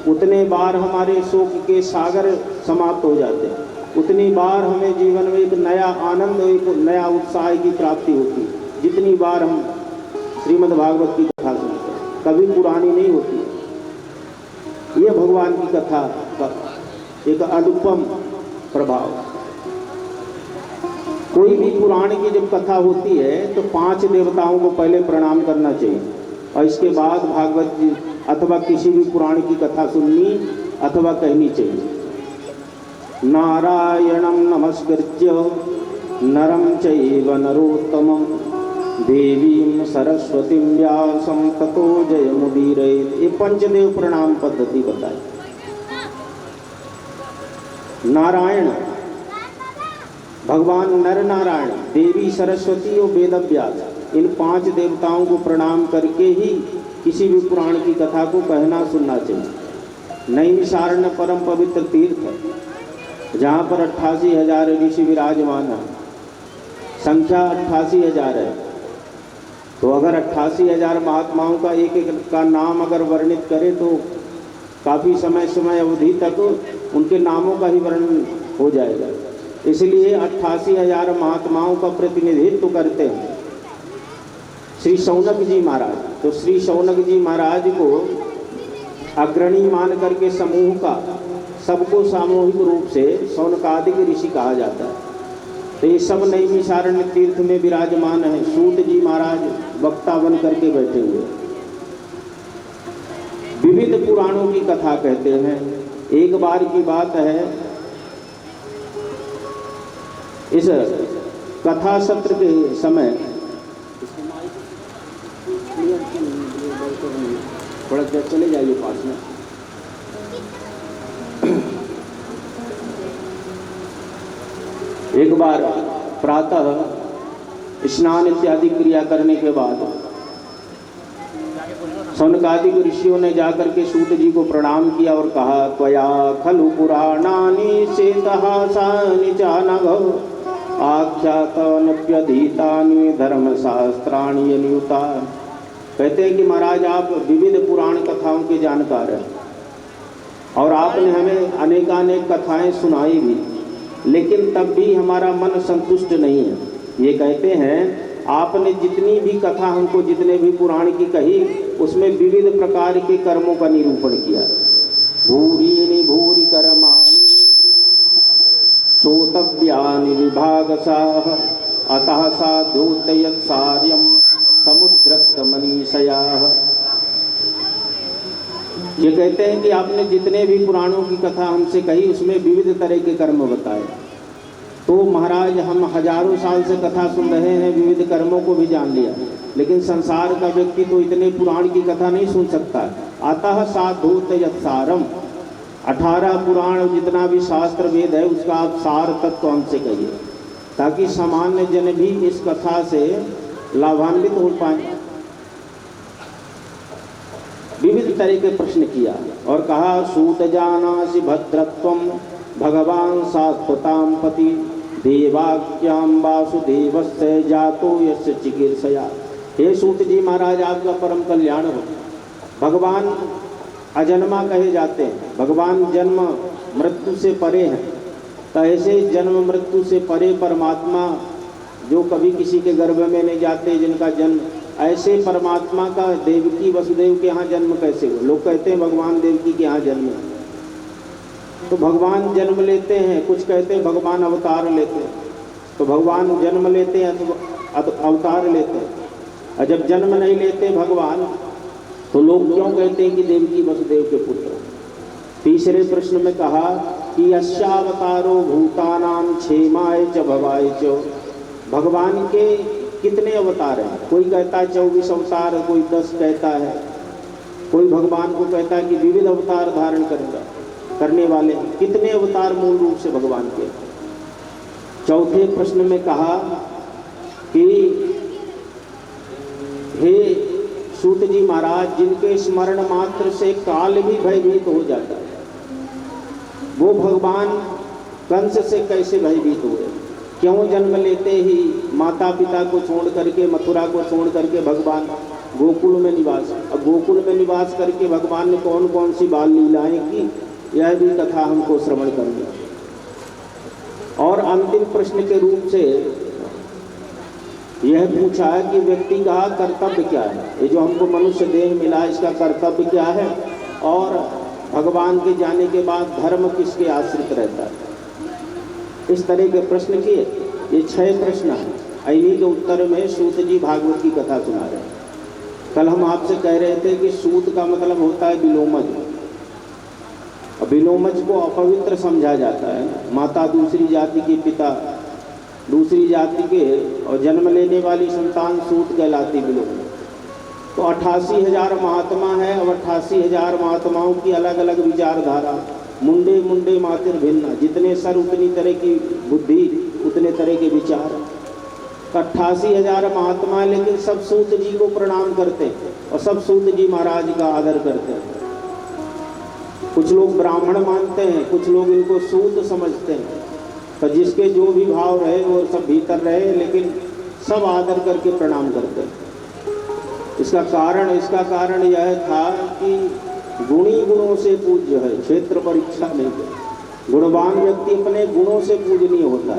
उतने बार हमारे शोक के सागर समाप्त हो जाते हैं, उतनी बार हमें जीवन में एक नया आनंद, एक नया उत्साह की प्राप्ति होती है। जितनी बार हम श्रीमद् भागवत की कथा सुनते हैं, कभी पुरानी नहीं होती। ये भगवान की कथा का एक अनुपम प्रभाव। कोई भी पुराण की जब कथा होती है तो 5 देवताओं को पहले प्रणाम करना चाहिए और इसके बाद भागवत जी अथवा किसी भी पुराण की कथा सुननी अथवा कहनी चाहिए। नारायणं नमस्कृत्य नरं चैव नरोत्तमं देवीं सरस्वतीं व्यासं ततो जयमुदीरयेत्। ये पंचदेव प्रणाम पद्धति बताई। नारायण भगवान नर नारायण, देवी सरस्वती और वेद व्यास, इन 5 देवताओं को प्रणाम करके ही किसी भी पुराण की कथा को कहना सुनना चाहिए। नैमिषारण्य परम पवित्र तीर्थ है जहाँ पर 88,000 ऋषि विराजमान है, संख्या 88,000 है। तो अगर 88,000 महात्माओं का एक एक का नाम अगर वर्णित करें तो काफ़ी समय अवधि तक उनके नामों का ही वर्णन हो जाएगा। इसलिए 88,000 महात्माओं का प्रतिनिधित्व करते हैं श्री शौनक जी महाराज। तो श्री शौनक जी महाराज को अग्रणी मान करके समूह का, सबको सामूहिक रूप से शौनकादिक ऋषि कहा जाता है। तो ये सब नैमिषारण्य तीर्थ में विराजमान है। सूत जी महाराज वक्ता बन करके बैठे हुए, विविध पुराणों की कथा कहते हैं। एक बार की बात है, इस कथा सत्र के समय थोड़ा चले जाइए पास में। एक बार प्रातः स्नान इत्यादि क्रिया करने के बाद शौनकादिक ऋषियों ने जाकर के सूत जी को प्रणाम किया और कहा, त्वया खलु पुराणानि चेतहासानि चानघ आख्यातान्यधीतानि धर्मशास्त्राणि अनियुता। कहते हैं कि महाराज आप विविध पुराण कथाओं के जानकार हैं और आपने हमें अनेकानेक कथाएं सुनाई भी, लेकिन तब भी हमारा मन संतुष्ट नहीं है। ये कहते हैं आपने जितनी भी कथा हमको, जितने भी पुराण की कही, उसमें विविध प्रकार के कर्मों का निरूपण किया। भूरीणि भूरि कर्माणि श्रोतव्यानि विभागशः अतः साधुतयत्सार्यं समुद्रक्तमनीषयाः। ये कहते हैं कि आपने जितने भी पुराणों की कथा हमसे कही उसमें विविध तरह के कर्म बताए। तो महाराज हम हजारों साल से कथा सुन रहे हैं, विविध कर्मों को भी जान लिया, लेकिन संसार का व्यक्ति तो इतने पुराण की कथा नहीं सुन सकता। अतः साधुतयत्सारम, 18 पुराण जितना भी शास्त्र वेद है उसका आप सार तत्व हमसे कहिए, ताकि सामान्य जन भी इस कथा से लाभान्वित हो पाए। विविध तरह के प्रश्न किया और कहा, सूत जानासि भद्रत्वं भगवान शाश्वतां पति देवाक्यां वासुदेवस्य जातो यस्य चिकीर्षया। हे सूत जी महाराज आपका परम कल्याण हो। भगवान अजन्मा कहे जाते हैं, भगवान जन्म मृत्यु से परे हैं। तो ऐसे जन्म मृत्यु से परे परमात्मा जो कभी किसी के गर्भ में नहीं जाते, जिनका जन्म, ऐसे परमात्मा का देवकी वसुदेव के यहाँ जन्म कैसे हुआ? लोग कहते हैं भगवान देवकी के यहाँ जन्म है। तो भगवान जन्म लेते हैं, कुछ कहते हैं भगवान अवतार लेते हैं। तो भगवान जन्म लेते हैं तो अवतार लेते हैं, और जब जन्म नहीं लेते भगवान तो लोग क्यों कहते हैं कि देवकी वसुदेव के पुत्र? तीसरे प्रश्न में कहा कि यस्यावतारो भूतानां क्षेमाय च भवाय च। भगवान के कितने अवतार हैं? कोई कहता है 24 अवतार, कोई 10 कहता है, कोई भगवान को कहता है कि विविध अवतार धारण करने वाले। कितने अवतार मूल रूप से भगवान के? चौथे प्रश्न में कहा कि हे सूत जी महाराज, जिनके स्मरण मात्र से काल भी भयभीत हो जाता है, वो भगवान कंस से कैसे भयभीत हुए? क्यों जन्म लेते ही माता पिता को छोड़ करके, मथुरा को छोड़ करके भगवान गोकुल में निवास। अब गोकुल में निवास करके भगवान ने कौन कौन सी बाल लीलाएं की, यह भी कथा हमको श्रवण करनी। और अंतिम प्रश्न के रूप से यह पूछा है कि व्यक्ति का कर्तव्य क्या है, ये जो हमको मनुष्य देह मिला इसका कर्तव्य क्या है, और भगवान के जाने के बाद धर्म किसके आश्रित रहता है। इस तरह के प्रश्न किए। ये 6 प्रश्न हैं। इन्हीं के उत्तर में सूत जी भागवत की कथा सुना रहे हैं। कल हम आपसे कह रहे थे कि सूत का मतलब होता है विलोमज। विलोमज को अपवित्र समझा जाता है। माता दूसरी जाति के पिता दूसरी जाति के और जन्म लेने वाली संतान सूत कहलाती विलोमज। तो 88,000 महात्मा है और 88,000 महात्माओं की अलग अलग विचारधारा। मुंडे मुंडे मातिर भिन्न, जितने सर उतनी तरह की बुद्धि उतने तरह के विचार। 88,000 महात्मा, लेकिन सब सूत जी को प्रणाम करते हैं और सब सूत जी महाराज का आदर करते हैं। कुछ लोग ब्राह्मण मानते हैं, कुछ लोग इनको सूत समझते हैं। तो जिसके जो भी भाव रहे वो सब भीतर रहे, लेकिन सब आदर करके प्रणाम करते हैं। इसका कारण यह था कि गुणी गुणों से पूज्य है, क्षेत्र परीक्षा नहीं है। गुणवान व्यक्ति अपने गुणों से पूजनीय होता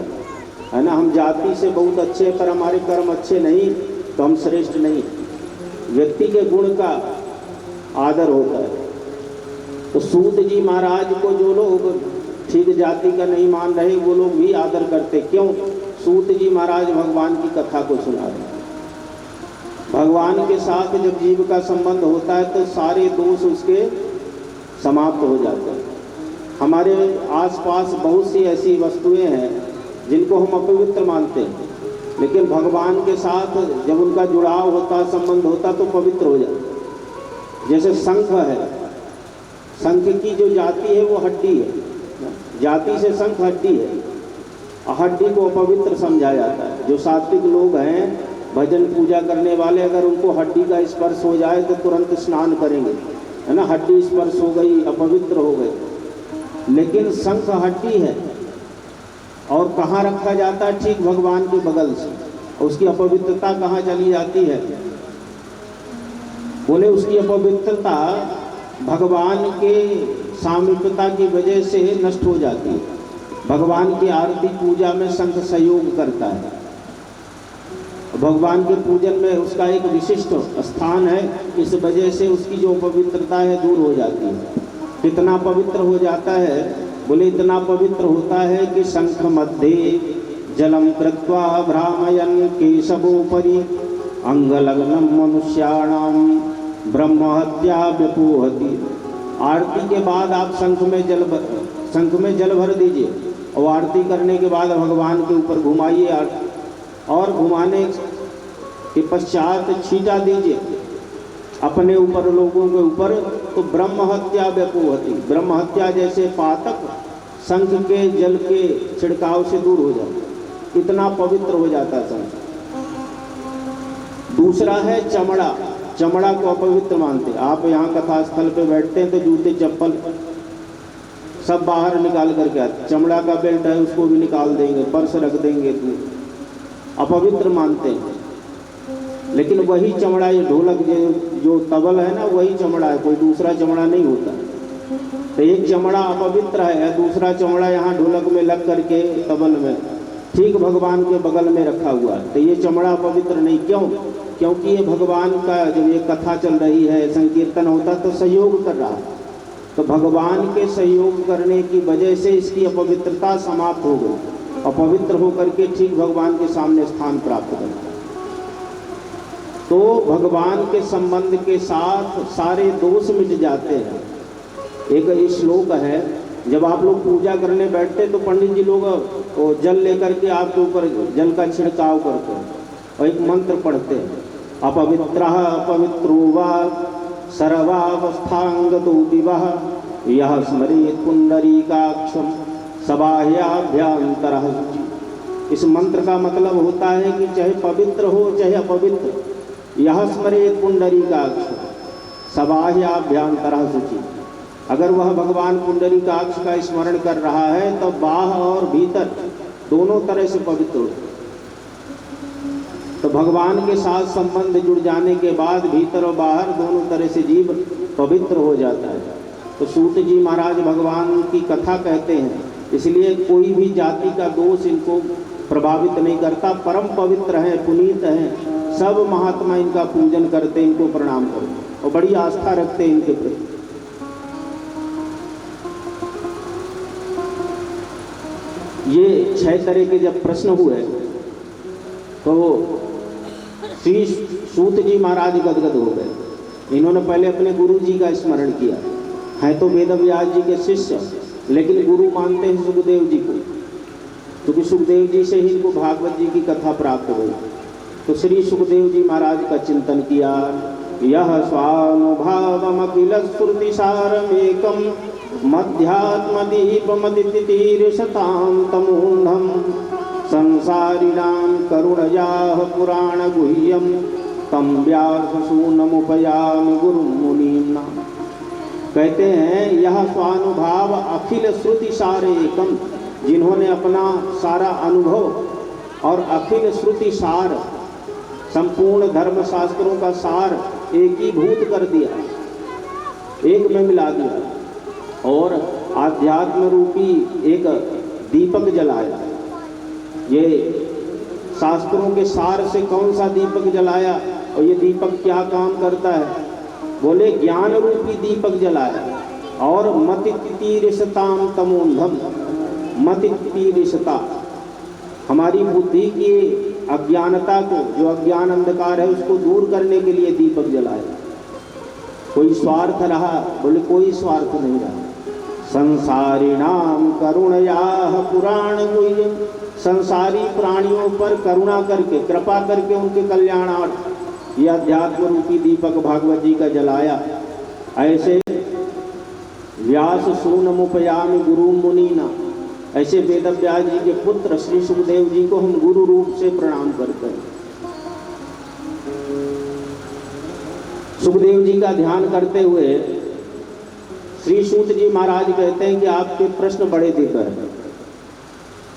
है ना। हम जाति से बहुत अच्छे पर हमारे कर्म अच्छे नहीं तो हम श्रेष्ठ नहीं। व्यक्ति के गुण का आदर होता है। तो सूत जी महाराज को जो लोग ठीक जाति का नहीं मान रहे वो लोग भी आदर करते। क्यों? सूत जी महाराज भगवान की कथा को सुना रहे। भगवान के साथ जब जीव का संबंध होता है तो सारे दोष उसके समाप्त हो जाते हैं। हमारे आसपास बहुत सी ऐसी वस्तुएं हैं जिनको हम अपवित्र मानते हैं, लेकिन भगवान के साथ जब उनका जुड़ाव होता, संबंध होता तो पवित्र हो जाता। जैसे शंख है, शंख की जो जाति है वो हड्डी है, जाति से शंख हड्डी है। हड्डी को अपवित्र समझा जाता है। जो सात्विक लोग हैं, भजन पूजा करने वाले, अगर उनको हड्डी का स्पर्श हो जाए तो तुरंत स्नान करेंगे, है ना। हड्डी स्पर्श हो गई, अपवित्र हो गए। लेकिन शंख हड्डी है और कहाँ रखा जाता है? ठीक भगवान के बगल से। उसकी अपवित्रता कहाँ चली जाती है? बोले उसकी अपवित्रता भगवान के सामीप्यता की वजह से नष्ट हो जाती है। भगवान की आरती पूजा में शंख सहयोग करता है। भगवान के पूजन में उसका एक विशिष्ट स्थान है, इस वजह से उसकी जो पवित्रता है दूर हो जाती है। कितना पवित्र हो जाता है? बोले इतना पवित्र होता है कि शंख मध्ये जलम कृत्वा भ्रामयन् केशवोपरि अंगलग्नं मनुष्याणाम ब्रह्महत्या व्यपोहति। आरती के बाद आप शंख में जल भर दीजिए और आरती करने के बाद भगवान के ऊपर घुमाइए और घुमाने के पश्चात छींटा दीजिए अपने ऊपर, लोगों के ऊपर, तो ब्रह्म हत्या व्यपोहति। ब्रह्म हत्या जैसे पातक शंख के जल के छिड़काव से दूर हो जाता, इतना पवित्र हो जाता शंख। दूसरा है चमड़ा। चमड़ा को अपवित्र मानते। आप यहाँ कथा स्थल पे बैठते हैं तो जूते चप्पल सब बाहर निकाल करके आते। चमड़ा का बेल्ट है उसको भी निकाल देंगे, पर्स रख देंगे, तो अपवित्र मानते हैं। लेकिन वही चमड़ा, ये ढोलक जो तबल है ना, वही चमड़ा है, कोई दूसरा चमड़ा नहीं होता। तो एक चमड़ा अपवित्र है, दूसरा चमड़ा यहाँ ढोलक में लग करके तबल में ठीक भगवान के बगल में रखा हुआ है। तो ये चमड़ा अपवित्र नहीं। क्यों? क्योंकि ये भगवान का जब ये कथा चल रही है, संकीर्तन होता तो सहयोग कर रहा है। तो भगवान के सहयोग करने की वजह से इसकी अपवित्रता समाप्त हो गई। अपवित्र होकर के ठीक भगवान के सामने स्थान प्राप्त करता है। तो भगवान के संबंध के साथ सारे दोष मिट जाते हैं। एक श्लोक है, जब आप लोग पूजा करने बैठते तो पंडित जी लोग वो जल लेकर के आपके ऊपर जल का छिड़काव करते हैं और एक मंत्र पढ़ते हैं, अपवित्रः अपवित्रो वा सर्वावस्थांगतो विवः यः स्मरेत् पुंडरीकाक्षं सबाह्याभ्यंतरः। इस मंत्र का मतलब होता है कि चाहे पवित्र हो चाहे अपवित्र, यह स्मरेत् पुंडरीकाक्ष सबाह्याभ्यंतरः शुचि। अगर वह भगवान पुंडरीकाक्ष का स्मरण कर रहा है तो बाह्य और भीतर दोनों तरह से पवित्र हो। तो भगवान के साथ संबंध जुड़ जाने के बाद भीतर और बाहर दोनों तरह से जीव पवित्र हो जाता है। तो सूत जी महाराज भगवान की कथा कहते हैं, इसलिए कोई भी जाति का दोष इनको प्रभावित नहीं करता। परम पवित्र हैं, पुनीत हैं, सब महात्मा इनका पूजन करते, इनको प्रणाम करते और बड़ी आस्था रखते हैं इनके प्रति। ये 6 तरह के जब प्रश्न हुए तो श्री सूत जी महाराज गदगद हो गए। इन्होंने पहले अपने गुरु जी का स्मरण किया। हैं तो वेद व्यास जी के शिष्य, लेकिन गुरु मानते हैं सुखदेव जी को, क्योंकि सुखदेव जी से ही इनको भागवत जी की कथा प्राप्त हुई। तो श्री सुखदेव जी महाराज का चिंतन किया। यह स्वानुभावमखिल श्रुतिसारमेकं मध्यात्मदीपमदितितीर्षतां तमूढं संसारिणां करुणयाः पुराणगुह्यं तं व्याससूनमुपयामि गुरुं मुनीम्ना। कहते हैं यह स्वानुभाव अखिल श्रुति सार एकम, जिन्होंने अपना सारा अनुभव और अखिल श्रुति सार, संपूर्ण धर्म शास्त्रों का सार एकीभूत कर दिया, एक में मिला दिया और आध्यात्म रूपी एक दीपक जलाया। ये शास्त्रों के सार से कौन सा दीपक जलाया और ये दीपक क्या काम करता है? बोले ज्ञान रूपी दीपक जलाया। और मतितीर्षतां तमोंधम, मतितीर्षता हमारी बुद्धि की अज्ञानता को, जो अज्ञान अंधकार है उसको दूर करने के लिए दीपक जलाया। कोई स्वार्थ रहा? बोले कोई स्वार्थ नहीं रहा। संसारिणाम करुणयाः पुराण गुह्यं, संसारी प्राणियों पर करुणा करके, कृपा करके उनके कल्याणार्थ ये अध्यात्म रूपी दीपक भागवत जी का जलाया। ऐसे व्यास सूनमुपयामि गुरु मुनीना, ऐसे वेद व्यास जी के पुत्र श्री सुखदेव जी को हम गुरु रूप से प्रणाम करते हैं। सुखदेव जी का ध्यान करते हुए श्री सूत जी महाराज कहते हैं कि आपके प्रश्न बड़े दिव्य हैं।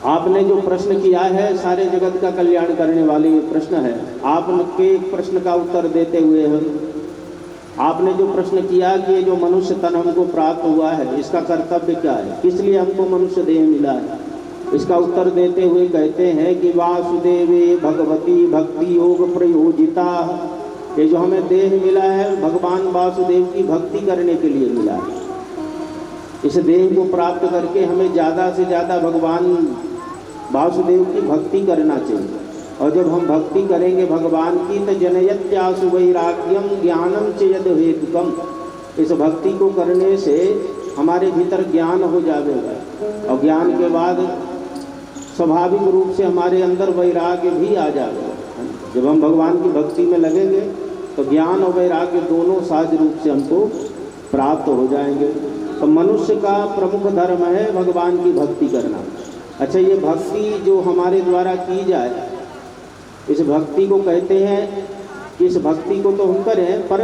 आपने जो प्रश्न किया है सारे जगत का कल्याण करने वाले ये प्रश्न है। आपके एक प्रश्न का उत्तर देते हुए हम, आपने जो प्रश्न किया कि ये जो मनुष्य तन हमको प्राप्त हुआ है इसका कर्तव्य क्या है, किस लिए हमको मनुष्य देह मिला है, इसका उत्तर देते हुए कहते हैं कि वासुदेवे भगवती भक्ति योग प्रयोजिता, ये जो हमें देह मिला है भगवान वासुदेव की भक्ति करने के लिए मिला है। इस देह को प्राप्त करके हमें ज़्यादा से ज़्यादा भगवान वासुदेव की भक्ति करना चाहिए। और जब हम भक्ति करेंगे भगवान की तो जनयत्यासु वैराग्यम ज्ञानम चेयद हेतुकम, इस भक्ति को करने से हमारे भीतर ज्ञान हो जाएगा और ज्ञान के बाद स्वाभाविक रूप से हमारे अंदर वैराग्य भी आ जाएगा। जब हम भगवान की भक्ति में लगेंगे तो ज्ञान और वैराग्य दोनों सहज रूप से हमको प्राप्त हो जाएंगे। तो मनुष्य का प्रमुख धर्म है भगवान की भक्ति करना। अच्छा, ये भक्ति जो हमारे द्वारा की जाए, इस भक्ति को कहते हैं कि इस भक्ति को तो हम करें पर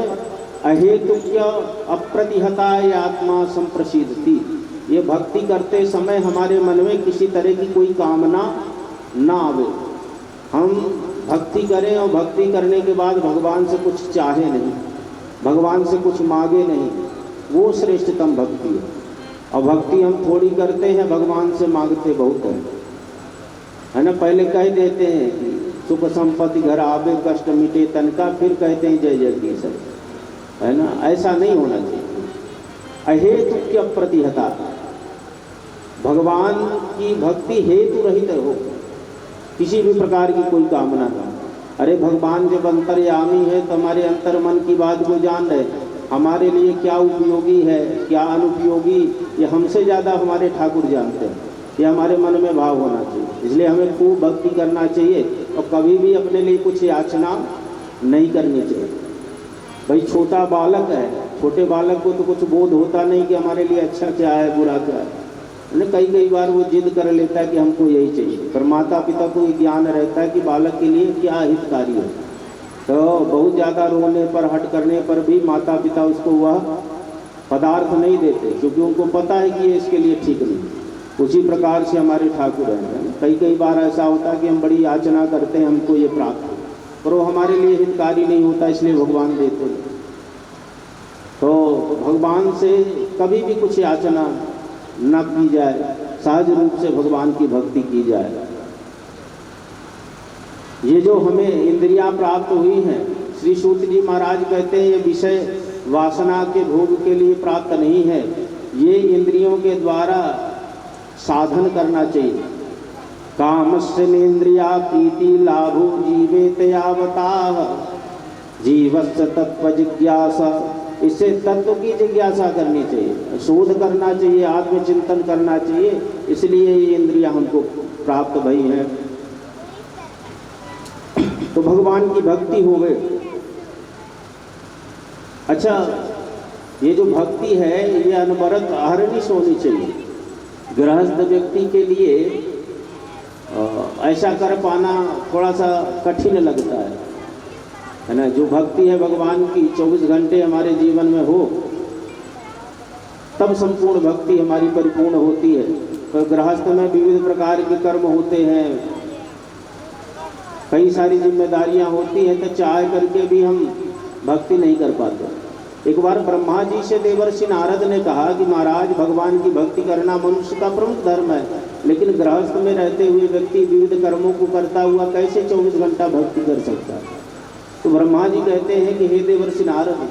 अहेतुक्य अप्रतिहता आत्मा संप्रसिद्धति, ये भक्ति करते समय हमारे मन में किसी तरह की कोई कामना ना आवे। हम भक्ति करें और भक्ति करने के बाद भगवान से कुछ चाहे नहीं, भगवान से कुछ मांगे नहीं, वो श्रेष्ठतम भक्ति है। और भक्ति हम थोड़ी करते हैं, भगवान से मांगते बहुत है ना। पहले कह देते हैं कि सुख संपत्ति घर आवे कष्ट मिटे तन का, फिर कहते हैं जय जगदीश, है ना। ऐसा नहीं होना चाहिए। अहेतु की अप्रतिहता, भगवान की भक्ति हेतु रहित हो, किसी भी प्रकार की कोई कामना ना। अरे भगवान जब अंतर्यामी है तो हमारे अंतर मन की बात को जान रहे, हमारे लिए क्या उपयोगी है क्या अनुपयोगी ये हमसे ज़्यादा हमारे ठाकुर जानते हैं। ये हमारे मन में भाव होना चाहिए। इसलिए हमें खूब भक्ति करना चाहिए और कभी भी अपने लिए कुछ याचना नहीं करनी चाहिए। भाई छोटा बालक है, छोटे बालक को तो कुछ बोध होता नहीं कि हमारे लिए अच्छा क्या है बुरा क्या है। कई बार वो जिद कर लेता है कि हमको यही चाहिए, पर माता पिता को ये ज्ञान रहता है कि बालक के लिए क्या हितकारी है। तो बहुत ज़्यादा रोने पर हट करने पर भी माता पिता उसको वह पदार्थ नहीं देते, क्योंकि उनको पता है कि ये इसके लिए ठीक नहीं। उसी प्रकार से हमारे ठाकुर हैं। कई बार ऐसा होता है कि हम बड़ी याचना करते हैं हमको ये प्राप्त हो, पर वो हमारे लिए हितकारी नहीं होता, इसलिए भगवान देते हैं। तो भगवान से कभी भी कुछ याचना न की जाए, सहज रूप से भगवान की भक्ति की जाए। ये जो हमें इंद्रियां प्राप्त हुई हैं, श्री सूत जी महाराज कहते हैं ये विषय वासना के भोग के लिए प्राप्त नहीं है, ये इंद्रियों के द्वारा साधन करना चाहिए। कामस्य नेन्द्रिया प्रीति लाभो जीवेत यावताः जीवस्य तत्व जिज्ञासा, इससे तत्व की जिज्ञासा करनी चाहिए, शोध करना चाहिए, आत्मचिंतन करना चाहिए, इसलिए ये इंद्रियां हमको प्राप्त भई हैं। तो भगवान की भक्ति हो गई। अच्छा, ये जो भक्ति है ये अनवरत अहरनिश होनी चाहिए। गृहस्थ व्यक्ति के लिए ऐसा कर पाना थोड़ा सा कठिन लगता है ना। जो भक्ति है भगवान की 24 घंटे हमारे जीवन में हो, तब संपूर्ण भक्ति हमारी परिपूर्ण होती है। तो गृहस्थ में विविध प्रकार के कर्म होते हैं, कई सारी जिम्मेदारियां होती हैं, तो चाह करके भी हम भक्ति नहीं कर पाते। एक बार ब्रह्मा जी से देवर्षि नारद ने कहा कि महाराज, भगवान की भक्ति करना मनुष्य का प्रमुख धर्म है, लेकिन गृहस्थ में रहते हुए व्यक्ति विविध कर्मों को करता हुआ कैसे 24 घंटा भक्ति कर सकता है। तो ब्रह्मा जी कहते हैं कि हे देवर्षि नारद,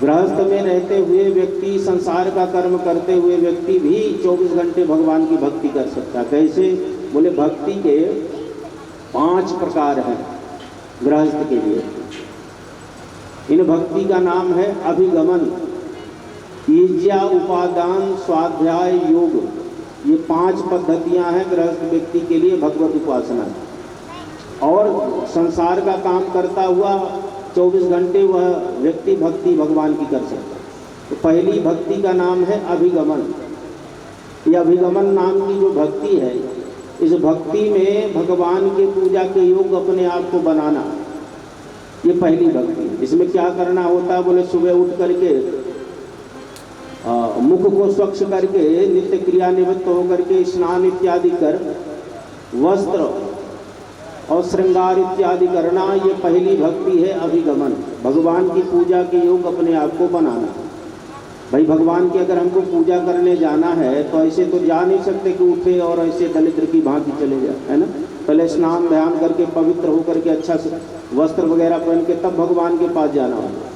गृहस्थ में रहते हुए व्यक्ति, संसार का कर्म करते हुए व्यक्ति भी 24 घंटे भगवान की भक्ति कर सकता है। कैसे? बोले भक्ति के 5 प्रकार हैं गृहस्थ के लिए। इन भक्ति का नाम है अभिगमन, ईज्या, उपादान, स्वाध्याय, योग। ये 5 पद्धतियां हैं गृहस्थ व्यक्ति के लिए भगवत उपासना। और संसार का काम करता हुआ 24 घंटे वह व्यक्ति भक्ति भगवान की कर सकता है। तो पहली भक्ति का नाम है अभिगमन। ये अभिगमन नाम की जो भक्ति है, इस भक्ति में भगवान के पूजा के योग अपने आप को बनाना, ये पहली भक्ति। इसमें क्या करना होता है? बोले सुबह उठ करके मुख को स्वच्छ करके, नित्य क्रिया निवृत्त होकर के स्नान इत्यादि कर, वस्त्र और श्रृंगार इत्यादि करना, ये पहली भक्ति है अभिगमन। भगवान की पूजा के योग अपने आप को बनाना। भाई भगवान की अगर हमको पूजा करने जाना है तो ऐसे तो जा नहीं सकते कि उठे और ऐसे दलिद्र की भांति चले जाए, है ना। पहले स्नान ध्यान करके पवित्र होकर के अच्छा से वस्त्र वगैरह पहन के तब भगवान के पास जाना होगा।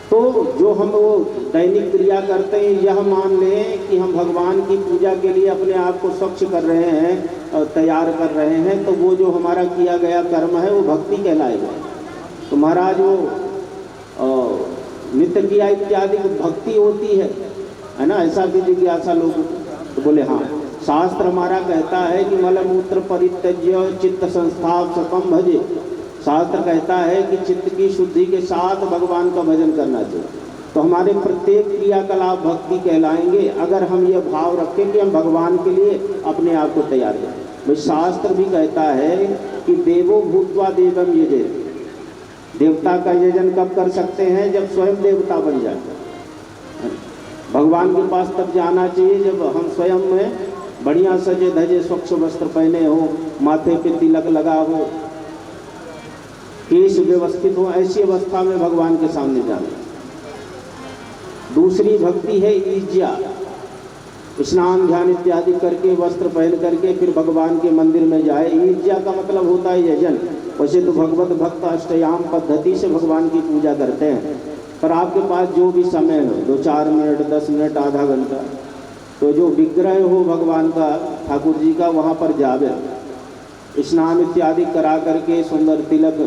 तो जो हम वो दैनिक क्रिया करते हैं, यह मान लें कि हम भगवान की पूजा के लिए अपने आप को स्वच्छ कर रहे हैं, तैयार कर रहे हैं, तो वो जो हमारा किया गया कर्म है वो भक्ति कहलाएगा। तो महाराज वो नित्य क्रिया इत्यादि भक्ति होती है ना। ऐसा भी जिज्ञासा लोग तो बोले हाँ, शास्त्र हमारा कहता है कि मलमूत्र परित्यज्य चित्त संस्थापकम भजे। शास्त्र कहता है कि चित्त की शुद्धि के साथ भगवान का भजन करना चाहिए। तो हमारे प्रत्येक क्रियाकलाप भक्ति कहलाएंगे अगर हम ये भाव रखें कि हम भगवान के लिए अपने आप को तैयार करें। भाई शास्त्र भी कहता है कि देवो भूत्वा देवम यजेत। देवता का यजन कब कर सकते हैं? जब स्वयं देवता बन जाए। भगवान के पास तब जाना चाहिए जब हम स्वयं में बढ़िया सजे धजे स्वच्छ वस्त्र पहने हो, माथे पे तिलक लगा हो, केश व्यवस्थित हो, ऐसी अवस्था में भगवान के सामने जाना। दूसरी भक्ति है ईज्या। स्नान ध्यान इत्यादि करके वस्त्र पहन करके फिर भगवान के मंदिर में जाए। ईज्या का मतलब होता है यजन। वैसे तो भगवत भक्त अष्टयाम पद्धति से भगवान की पूजा करते हैं, पर आपके पास जो भी समय हो, 2-4 मिनट, 10 मिनट, आधा घंटा, तो जो विग्रह हो भगवान का, ठाकुर जी का, वहाँ पर जावे, स्नान इत्यादि करा करके सुंदर तिलक,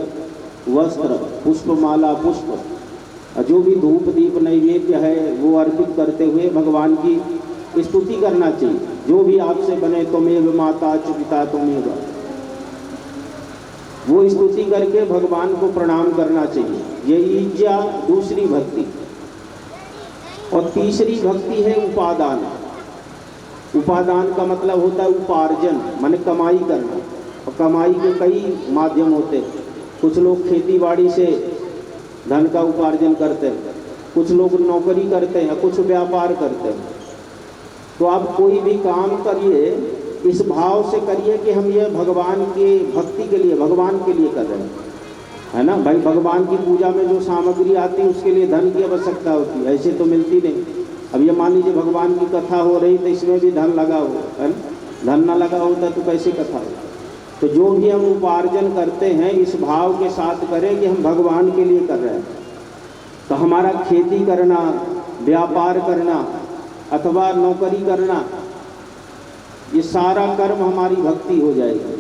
वस्त्र, पुष्पमाला, पुष्प, जो भी धूप दीप नैवेद्य है वो अर्पित करते हुए भगवान की स्तुति करना चाहिए। जो भी आपसे बने, त्वमेव माता च पिता त्वमेव, वो स्तुति करके भगवान को प्रणाम करना चाहिए। ये ईज्या दूसरी भक्ति। और तीसरी भक्ति है उपादान। उपादान का मतलब होता है उपार्जन, माने कमाई करना। और कमाई के कई माध्यम होते हैं। कुछ लोग खेती बाड़ी से धन का उपार्जन करते हैं, कुछ लोग नौकरी करते हैं, कुछ व्यापार करते हैं। तो आप कोई भी काम करिए इस भाव से करिए कि हम ये भगवान के भक्ति के लिए, भगवान के लिए कर रहे हैं, है ना भाई। भगवान की पूजा में जो सामग्री आती है उसके लिए धन की आवश्यकता होती है, ऐसे तो मिलती नहीं। अब ये मान लीजिए भगवान की कथा हो रही तो इसमें भी धन लगा हो, है ना, धन ना लगा होता तो कैसे कथा हो। तो जो भी हम उपार्जन करते हैं इस भाव के साथ करें कि हम भगवान के लिए कर रहे हैं। तो हमारा खेती करना, व्यापार करना अथवा नौकरी करना, ये सारा कर्म हमारी भक्ति हो जाएगी।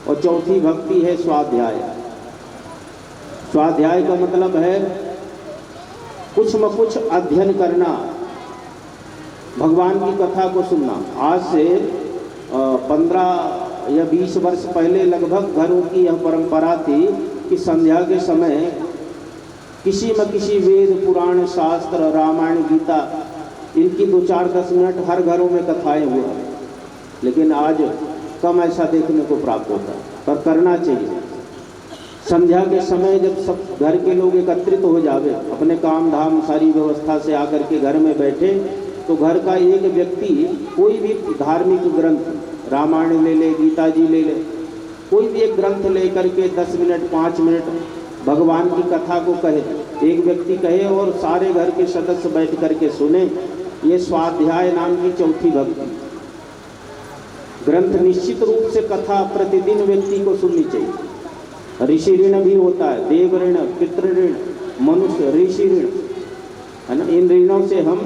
और चौथी भक्ति है स्वाध्याय। स्वाध्याय का मतलब है कुछ न कुछ अध्ययन करना, भगवान की कथा को सुनना। आज से 15 या 20 वर्ष पहले लगभग घरों की यह परंपरा थी कि संध्या के समय किसी न किसी वेद, पुराण, शास्त्र, रामायण, गीता, इनकी 2-4-10 मिनट हर घरों में कथाएं हुआ। लेकिन आज कम ऐसा देखने को प्राप्त होता है, पर करना चाहिए। संध्या के समय जब सब घर के लोग एकत्रित हो जावे, अपने काम धाम सारी व्यवस्था से आकर के घर में बैठे, तो घर का एक व्यक्ति कोई भी धार्मिक ग्रंथ, रामायण ले ले, गीता जी ले ले, कोई भी एक ग्रंथ ले करके 10 मिनट 5 मिनट भगवान की कथा को कहे, एक व्यक्ति कहे और सारे घर के सदस्य बैठ करके सुने। ये स्वाध्याय नाम की चौथी भक्ति। ग्रंथ निश्चित रूप से कथा प्रतिदिन व्यक्ति को सुननी चाहिए। ऋषि ऋण भी होता है, देव ऋण, पितृ ऋण, मनुष्य ऋषि ऋण, है ना। इन ऋणों से हम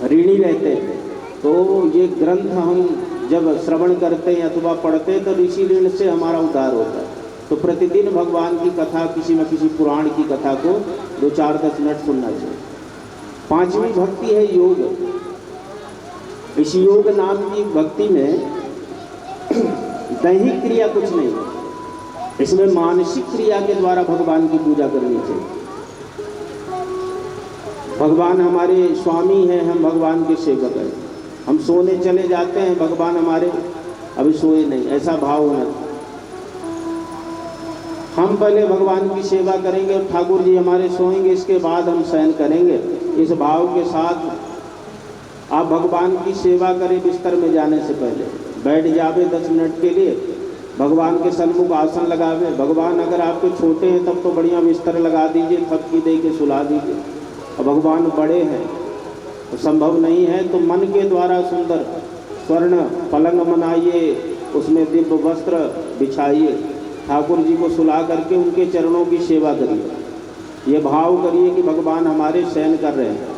ऋणी रहते हैं। तो ये ग्रंथ हम जब श्रवण करते हैं अथवा पढ़ते हैं तो ऋषि ऋण से हमारा उद्धार होता है। तो प्रतिदिन भगवान की कथा, किसी न किसी पुराण की कथा को 2-4-10 मिनट सुनना चाहिए। 5वीं भक्ति है योग। इस योग नाम की भक्ति में दैहिक क्रिया कुछ नहीं है, इसमें मानसिक क्रिया के द्वारा भगवान की पूजा करनी चाहिए। भगवान हमारे स्वामी हैं, हम भगवान के सेवक हैं। हम सोने चले जाते हैं, भगवान हमारे अभी सोए नहीं, ऐसा भाव होना। हम पहले भगवान की सेवा करेंगे और ठाकुर जी हमारे सोएंगे, इसके बाद हम शयन करेंगे। इस भाव के साथ आप भगवान की सेवा करें। बिस्तर में जाने से पहले बैठ जावे 10 मिनट के लिए, भगवान के सन्मुख आसन लगावे। भगवान अगर आपके छोटे हैं तब तो बढ़िया बिस्तर लगा दीजिए, थपकी दे के सुला दीजिए। और भगवान बड़े हैं तो संभव नहीं है तो मन के द्वारा सुंदर स्वर्ण पलंग बनाइए, उसमें दिव्य वस्त्र बिछाइए, ठाकुर जी को सुला करके उनके चरणों की सेवा करिए। ये भाव करिए कि भगवान हमारे शयन कर रहे हैं।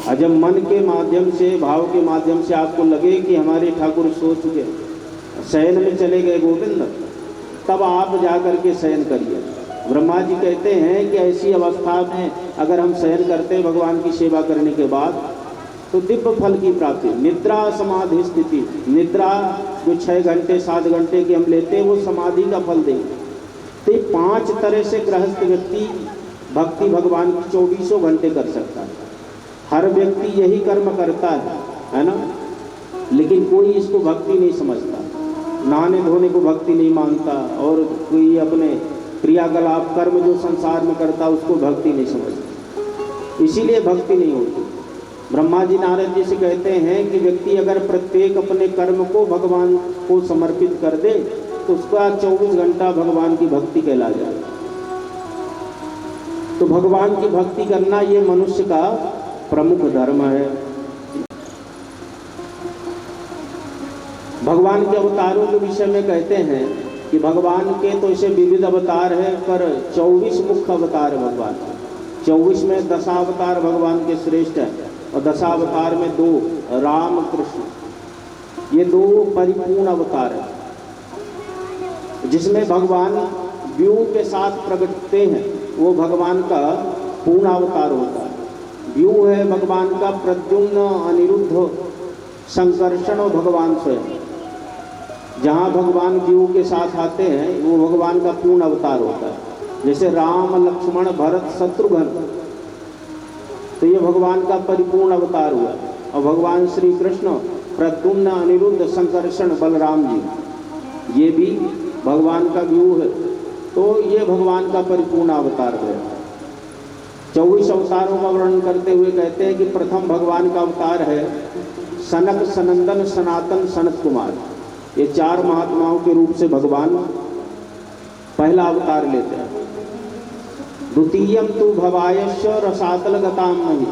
और जब मन के माध्यम से, भाव के माध्यम से आपको लगे कि हमारे ठाकुर सो चुके, शयन में चले गए गोविंद, तब आप जा कर के शयन करिए। ब्रह्मा जी कहते हैं कि ऐसी अवस्था में अगर हम शयन करते हैं भगवान की सेवा करने के बाद तो दिव्य फल की प्राप्ति। निद्रा समाधि स्थिति, निद्रा जो 6 घंटे 7 घंटे की हम लेते हैं वो समाधि का फल देंगे। तो 5 तरह से गृहस्थ व्यक्ति भक्ति भगवान की 24 घंटे कर सकता है। हर व्यक्ति यही कर्म करता है ना, लेकिन कोई इसको भक्ति नहीं समझता। नहाने धोने को भक्ति नहीं मानता और कोई अपने क्रियाकलाप कर्म जो संसार में करता उसको भक्ति नहीं समझता, इसीलिए भक्ति नहीं होती। ब्रह्मा जी नारद जी से कहते हैं कि व्यक्ति अगर प्रत्येक अपने कर्म को भगवान को समर्पित कर दे तो उसका 24 घंटा भगवान की भक्ति कहला जाए। तो भगवान की भक्ति करना ये मनुष्य का प्रमुख धर्म है। भगवान के अवतारों के विषय में कहते हैं कि भगवान के तो ऐसे विविध अवतार हैं, पर 24 मुख्य अवतार है भगवान। 24 में दशावतार भगवान के श्रेष्ठ हैं और दशावतार में 2 राम कृष्ण, ये 2 परिपूर्ण अवतार हैं। जिसमें भगवान व्यूह के साथ प्रकटते हैं वो भगवान का पूर्ण अवतार होता है। व्यूह है भगवान का प्रद्युम्न, अनिरुद्ध, संकर्षण और भगवान स्वयं। जहाँ भगवान व्यूह के साथ आते हैं वो भगवान का पूर्ण अवतार होता है। जैसे राम, लक्ष्मण, भरत, शत्रुघ्न, तो ये भगवान का परिपूर्ण अवतार हुआ। और भगवान श्री कृष्ण प्रद्युम्न, अनिरुद्ध, संकर्षण, बलराम जी, ये भी भगवान का व्यूह है। तो ये भगवान का परिपूर्ण अवतार है। 24 अवतारों का वर्णन करते हुए कहते हैं कि प्रथम भगवान का अवतार है सनक सनंदन सनातन सनत कुमार। ये 4 महात्माओं के रूप से भगवान पहला अवतार लेते हैं। द्वितीयम तु भवायश्च रसातल गताम नहीं,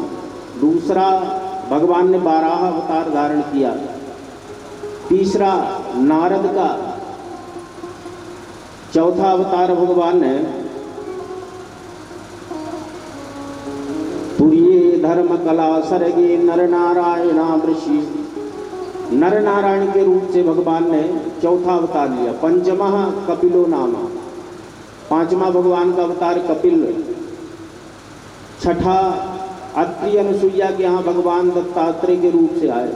दूसरा भगवान ने 12 अवतार धारण किया। तीसरा नारद का, चौथा अवतार भगवान ने तुर्ये धर्म कला सर्गे नर नारायणा वृषि, नर नारायण के रूप से भगवान ने चौथा अवतार लिया। पंचमः कपिलो नामा, 5वां भगवान का अवतार कपिल। छठा अत्रि अनुसुईया के यहाँ भगवान दत्तात्रेय के रूप से आए।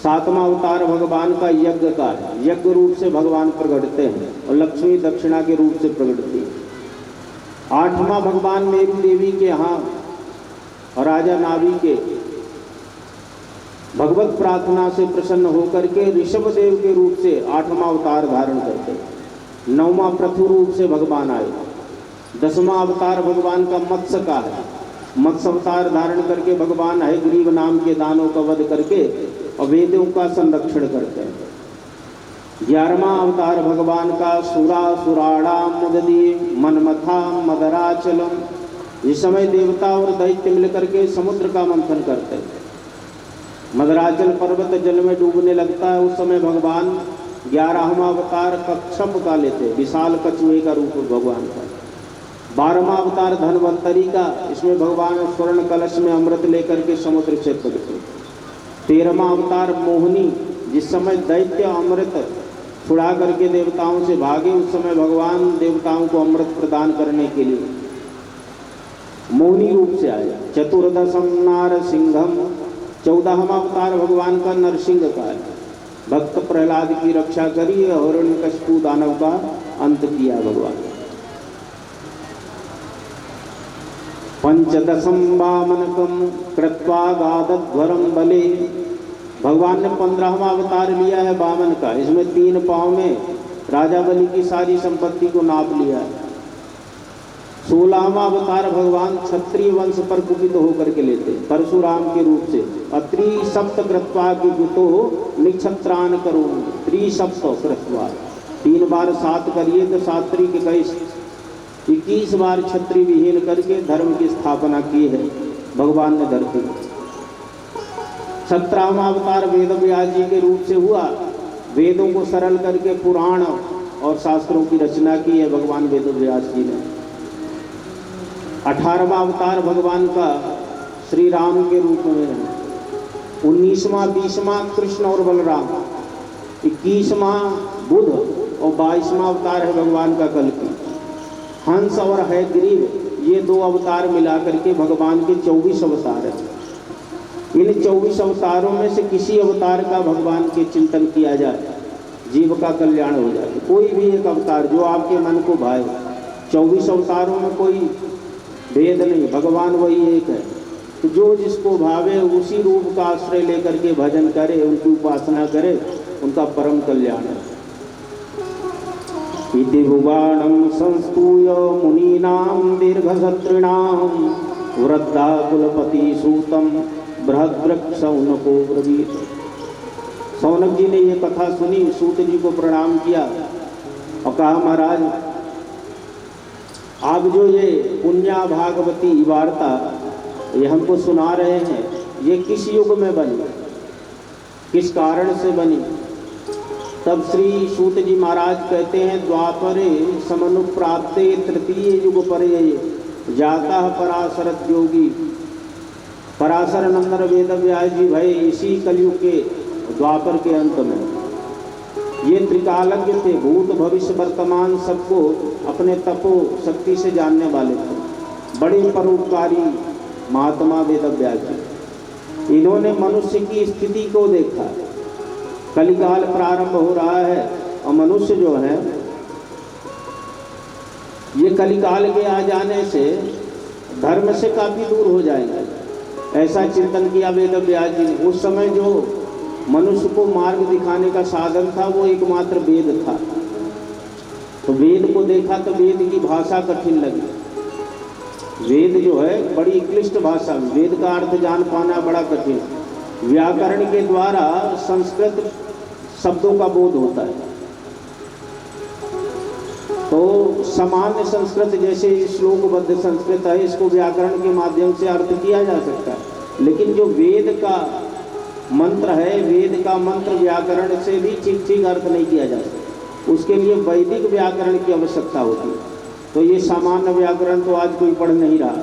7वां अवतार भगवान का यज्ञ का है, यज्ञ रूप से भगवान प्रगटते हैं और लक्ष्मी दक्षिणा के रूप से प्रगटती है। 8वां भगवान मेरू देवी के यहाँ और राजा नाभि के भगवत प्रार्थना से प्रसन्न होकर के ऋषभ देव के रूप से 8वां अवतार धारण करते हैं। 9वां पृथु रूप से भगवान आए। 10वां अवतार भगवान का मत्स्य का है, मत्स्य अवतार धारण करके भगवान हयग्रीव नाम के दानों का वध करके और वेदों का संरक्षण करते हैं। 11वां अवतार भगवान का सुरासुराणाम मुददी मनमथा मदराचलम, इस समय देवता और दैत्य मिलकर के समुद्र का मंथन करते हैं। मदराचल पर्वत जल में डूबने लगता है, उस समय भगवान 11वां अवतार कच्छप का लेते, विशाल कछुए का रूप भगवान का। 12वां अवतार धन्वंतरी का, इसमें भगवान स्वर्ण कलश में अमृत लेकर के समुद्र से प्रकटे। 13वां अवतार मोहिनी, जिस समय दैत्य अमृत छुड़ा करके देवताओं से भागे, उस समय भगवान देवताओं को अमृत प्रदान करने के लिए मोहिनी रूप से आया। 14दशम नारसिंहम, 14वां अवतार भगवान का नरसिंह का है, भक्त प्रहलाद की रक्षा करी और हिरण्यकशिपु दानव का अंत किया भगवान। 15दशम वामनकम कृत्वा गादध्वरम बले, भगवान ने 15वां अवतार लिया है वामन का, इसमें 3 पांव में राजा बलि की सारी संपत्ति को नाप लिया है। 16वां अवतार भगवान क्षत्रिय वंश पर कुपित होकर के लेते, परशुराम के रूप से। अत्रि सप्त कृत्वा की गुतो निक्षत्रान करो, त्रिसप्त कृत्वा, 3 बार 7 करिए तो सात्री के कई 21 बार क्षत्रिय विहीन करके धर्म की स्थापना की है भगवान ने धरती। 17वां अवतार वेद व्यास जी के रूप से हुआ, वेदों को सरल करके पुराण और शास्त्रों की रचना की है भगवान वेद व्यास जी ने। 18वां अवतार भगवान का श्री राम के रूप में है। 19वां 20वां कृष्ण और बलराम, 21वां बुध और 22वां अवतार है भगवान का कल्कि। हंस और हयग्रीव, ये 2 अवतार मिलाकर के भगवान के 24 अवतार हैं। इन 24 अवतारों में से किसी अवतार का भगवान के चिंतन किया जाए, जीव का कल्याण हो जाए। कोई भी एक अवतार जो आपके मन को भाए, 24 अवतारों में कोई भेद नहीं, भगवान वही एक है। तो जो जिसको भावे उसी रूप का आश्रय लेकर के भजन करे, उनकी उपासना करे, उनका परम कल्याण है। इति भुवाणं संस्तूय मुनीनां दीर्घसत्रिणां वृद्धा कुलपति सूतं बृहद्वृक्ष शौनको ब्रवीत। शौनक जी ने ये कथा सुनी, सूत जी को प्रणाम किया और कहा, महाराज आप जो ये पुण्या भागवती वार्ता ये हमको सुना रहे हैं, ये किस युग में बनी, किस कारण से बनी? तब श्री सूत जी महाराज कहते हैं, द्वापरे समनुप्राप्ते तृतीय युग पर जाता पराशरत योगी। पराशर नंदन वेद व्यास जी भय इसी कलयुग के द्वापर के अंत में। ये त्रिकालज्ञ थे, भूत भविष्य वर्तमान सबको अपने तपो शक्ति से जानने वाले थे, बड़े परोपकारी महात्मा वेद व्यास जी। इन्होंने मनुष्य की स्थिति को देखा, कलिकाल प्रारंभ हो रहा है और मनुष्य जो है ये कलिकाल के आ जाने से धर्म से काफ़ी दूर हो जाएंगे, ऐसा चिंतन किया वेद व्यास जी ने। उस समय जो मनुष्य को मार्ग दिखाने का साधन था वो एकमात्र वेद था। तो वेद को देखा तो वेद की भाषा कठिन लगी। वेद जो है बड़ी क्लिष्ट भाषा, वेद का अर्थ जान पाना बड़ा कठिन। व्याकरण के द्वारा संस्कृत शब्दों का बोध होता है। तो सामान्य संस्कृत जैसे श्लोकबद्ध संस्कृत है, इसको व्याकरण के माध्यम से अर्थ किया जा सकता है, लेकिन जो वेद का मंत्र है, वेद का मंत्र व्याकरण से भी ठीक ठीक अर्थ नहीं किया जा सकता, उसके लिए वैदिक व्याकरण की आवश्यकता होती है। तो ये सामान्य व्याकरण तो आज कोई पढ़ नहीं रहा,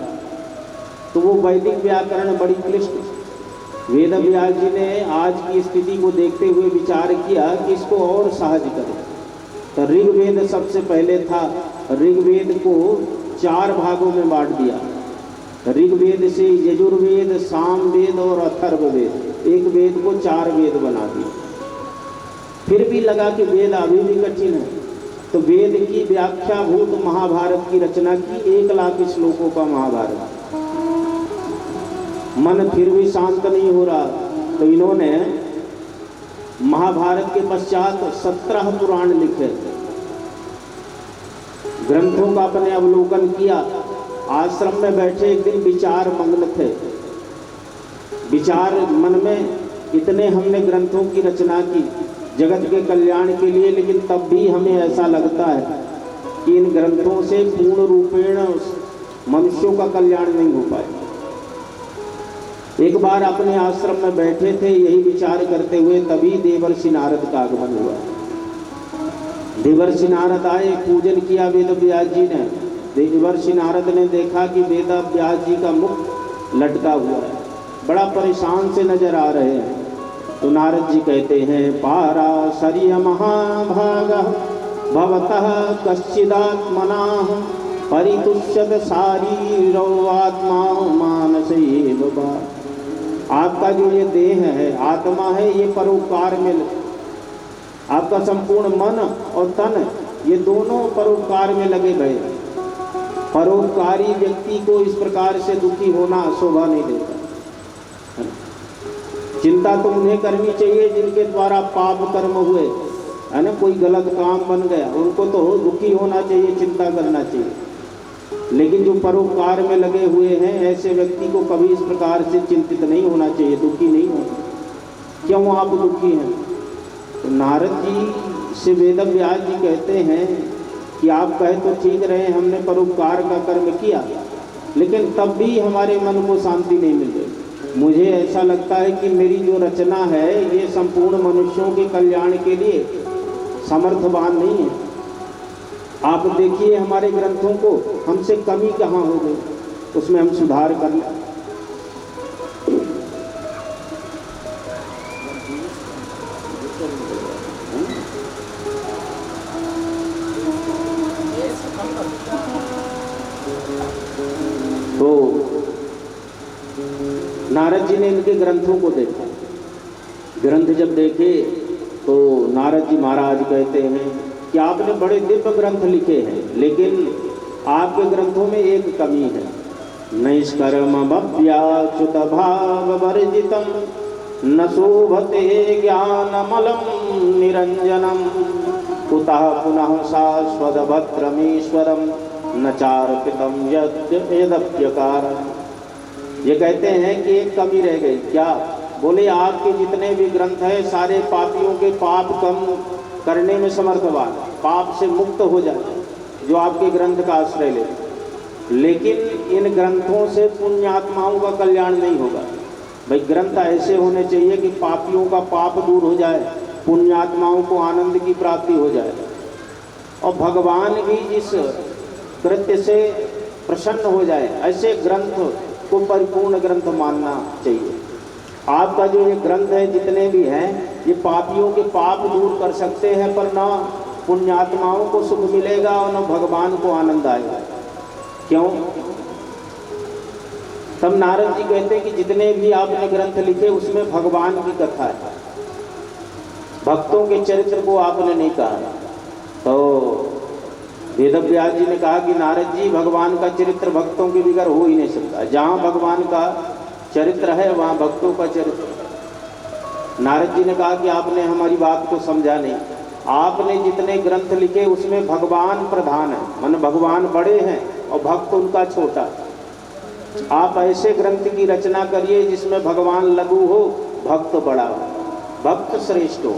तो वो वैदिक व्याकरण बड़ी क्लिष्ट। वेद व्यास जी ने आज की स्थिति को देखते हुए विचार किया कि इसको और सहज करें। तो ऋग्वेद सबसे पहले था, ऋग्वेद को 4 भागों में बांट दिया। ऋग्वेद से यजुर्वेद, सामवेद और अथर्ववेद, एक वेद को 4 वेद बना दिए। फिर भी लगा कि वेद अभी भी कठिन है, तो वेद की व्याख्या भूत महाभारत की रचना की, 1 लाख श्लोकों का महाभारत। मन फिर भी शांत नहीं हो रहा, तो इन्होंने महाभारत के पश्चात 17 पुराण लिखे, ग्रंथों का अपने अवलोकन किया। आश्रम में बैठे एक दिन विचार मग्न थे, विचार मन में, इतने हमने ग्रंथों की रचना की जगत के कल्याण के लिए, लेकिन तब भी हमें ऐसा लगता है कि इन ग्रंथों से पूर्ण रूपेण मनुष्यों का कल्याण नहीं हो पाए। एक बार अपने आश्रम में बैठे थे, यही विचार करते हुए, तभी देवर्षि नारद का आगमन हुआ। देवर्षि नारद आए, पूजन किया वेद व्यास जी ने। देवर्षि नारद ने देखा कि वेद व्यास जी का मुख लटका हुआ है, बड़ा परेशान से नजर आ रहे हैं। तो नारद जी कहते हैं, पाराशर्य महाभागः भवतः कश्चिदात्मनः परितुष्यत शारीरो आत्मा मानसैव वा। आपका जो ये देह है, आत्मा है, ये परोपकार में, आपका संपूर्ण मन और तन, ये दोनों परोपकार में लगे गए। परोपकारी व्यक्ति को इस प्रकार से दुखी होना शोभा नहीं देता। चिंता तो उन्हें करनी चाहिए जिनके द्वारा पाप कर्म हुए, है ना, कोई गलत काम बन गया, उनको तो दुखी होना चाहिए, चिंता करना चाहिए। लेकिन जो परोपकार में लगे हुए हैं, ऐसे व्यक्ति को कभी इस प्रकार से चिंतित नहीं होना चाहिए, दुखी नहीं होना। क्यों आप दुखी हैं? तो नारद जी से वेद व्यास जी कहते हैं कि आप कहे तो ठीक रहे, हमने परोपकार का कर्म किया, लेकिन तब भी हमारे मन को शांति नहीं मिल रही। मुझे ऐसा लगता है कि मेरी जो रचना है, ये संपूर्ण मनुष्यों के कल्याण के लिए समर्थवान नहीं है। आप देखिए हमारे ग्रंथों को, हमसे कमी कहाँ हो गई, उसमें हम सुधार कर लें। तो नारद जी ने इनके ग्रंथों को देखा। ग्रंथ जब देखे तो नारद जी महाराज कहते हैं कि आपने बड़े दिव्य ग्रंथ लिखे हैं, लेकिन आपके ग्रंथों में एक कमी है। नैष्कर्मव्याच्युत भाव वर्जितम न शोभते ज्ञानमलम निरंजनम कुतः पुनः शाश्वतभद्रमीश्वरम न चार्पितम यद्यप्यकारम्। ये कहते हैं कि एक कमी रह गई। क्या? बोले आपके जितने भी ग्रंथ हैं, सारे पापियों के पाप कम करने में समर्थवान, पाप से मुक्त हो जाए जो आपके ग्रंथ का आश्रय ले। लेकिन इन ग्रंथों से पुण्यात्माओं का कल्याण नहीं होगा। भाई ग्रंथ ऐसे होने चाहिए कि पापियों का पाप दूर हो जाए, पुण्यात्माओं को आनंद की प्राप्ति हो जाए, और भगवान भी इस कृत्य से प्रसन्न हो जाए। ऐसे ग्रंथ को परिपूर्ण ग्रंथ मानना चाहिए। आपका जो ये ग्रंथ है, जितने भी हैं, ये पापियों के पाप दूर कर सकते हैं, पर न पुण्यात्माओं को सुख मिलेगा और न भगवान को आनंद आएगा। क्यों? तब नारद जी कहते हैं कि जितने भी आपने ग्रंथ लिखे उसमें भगवान की कथा है, भक्तों के चरित्र को आपने नहीं कहा। तो वेद व्यास जी ने कहा कि नारद जी, भगवान का चरित्र भक्तों के बिगर हो ही नहीं सकता। जहाँ भगवान का चरित्र है वहाँ भक्तों का चरित्र। नारद जी ने कहा कि आपने हमारी बात को समझा नहीं। आपने जितने ग्रंथ लिखे उसमें भगवान प्रधान है, मन भगवान बड़े हैं और भक्त उनका छोटा। आप ऐसे ग्रंथ की रचना करिए जिसमें भगवान लघु हो, भक्त बड़ा हो, भक्त श्रेष्ठ हो।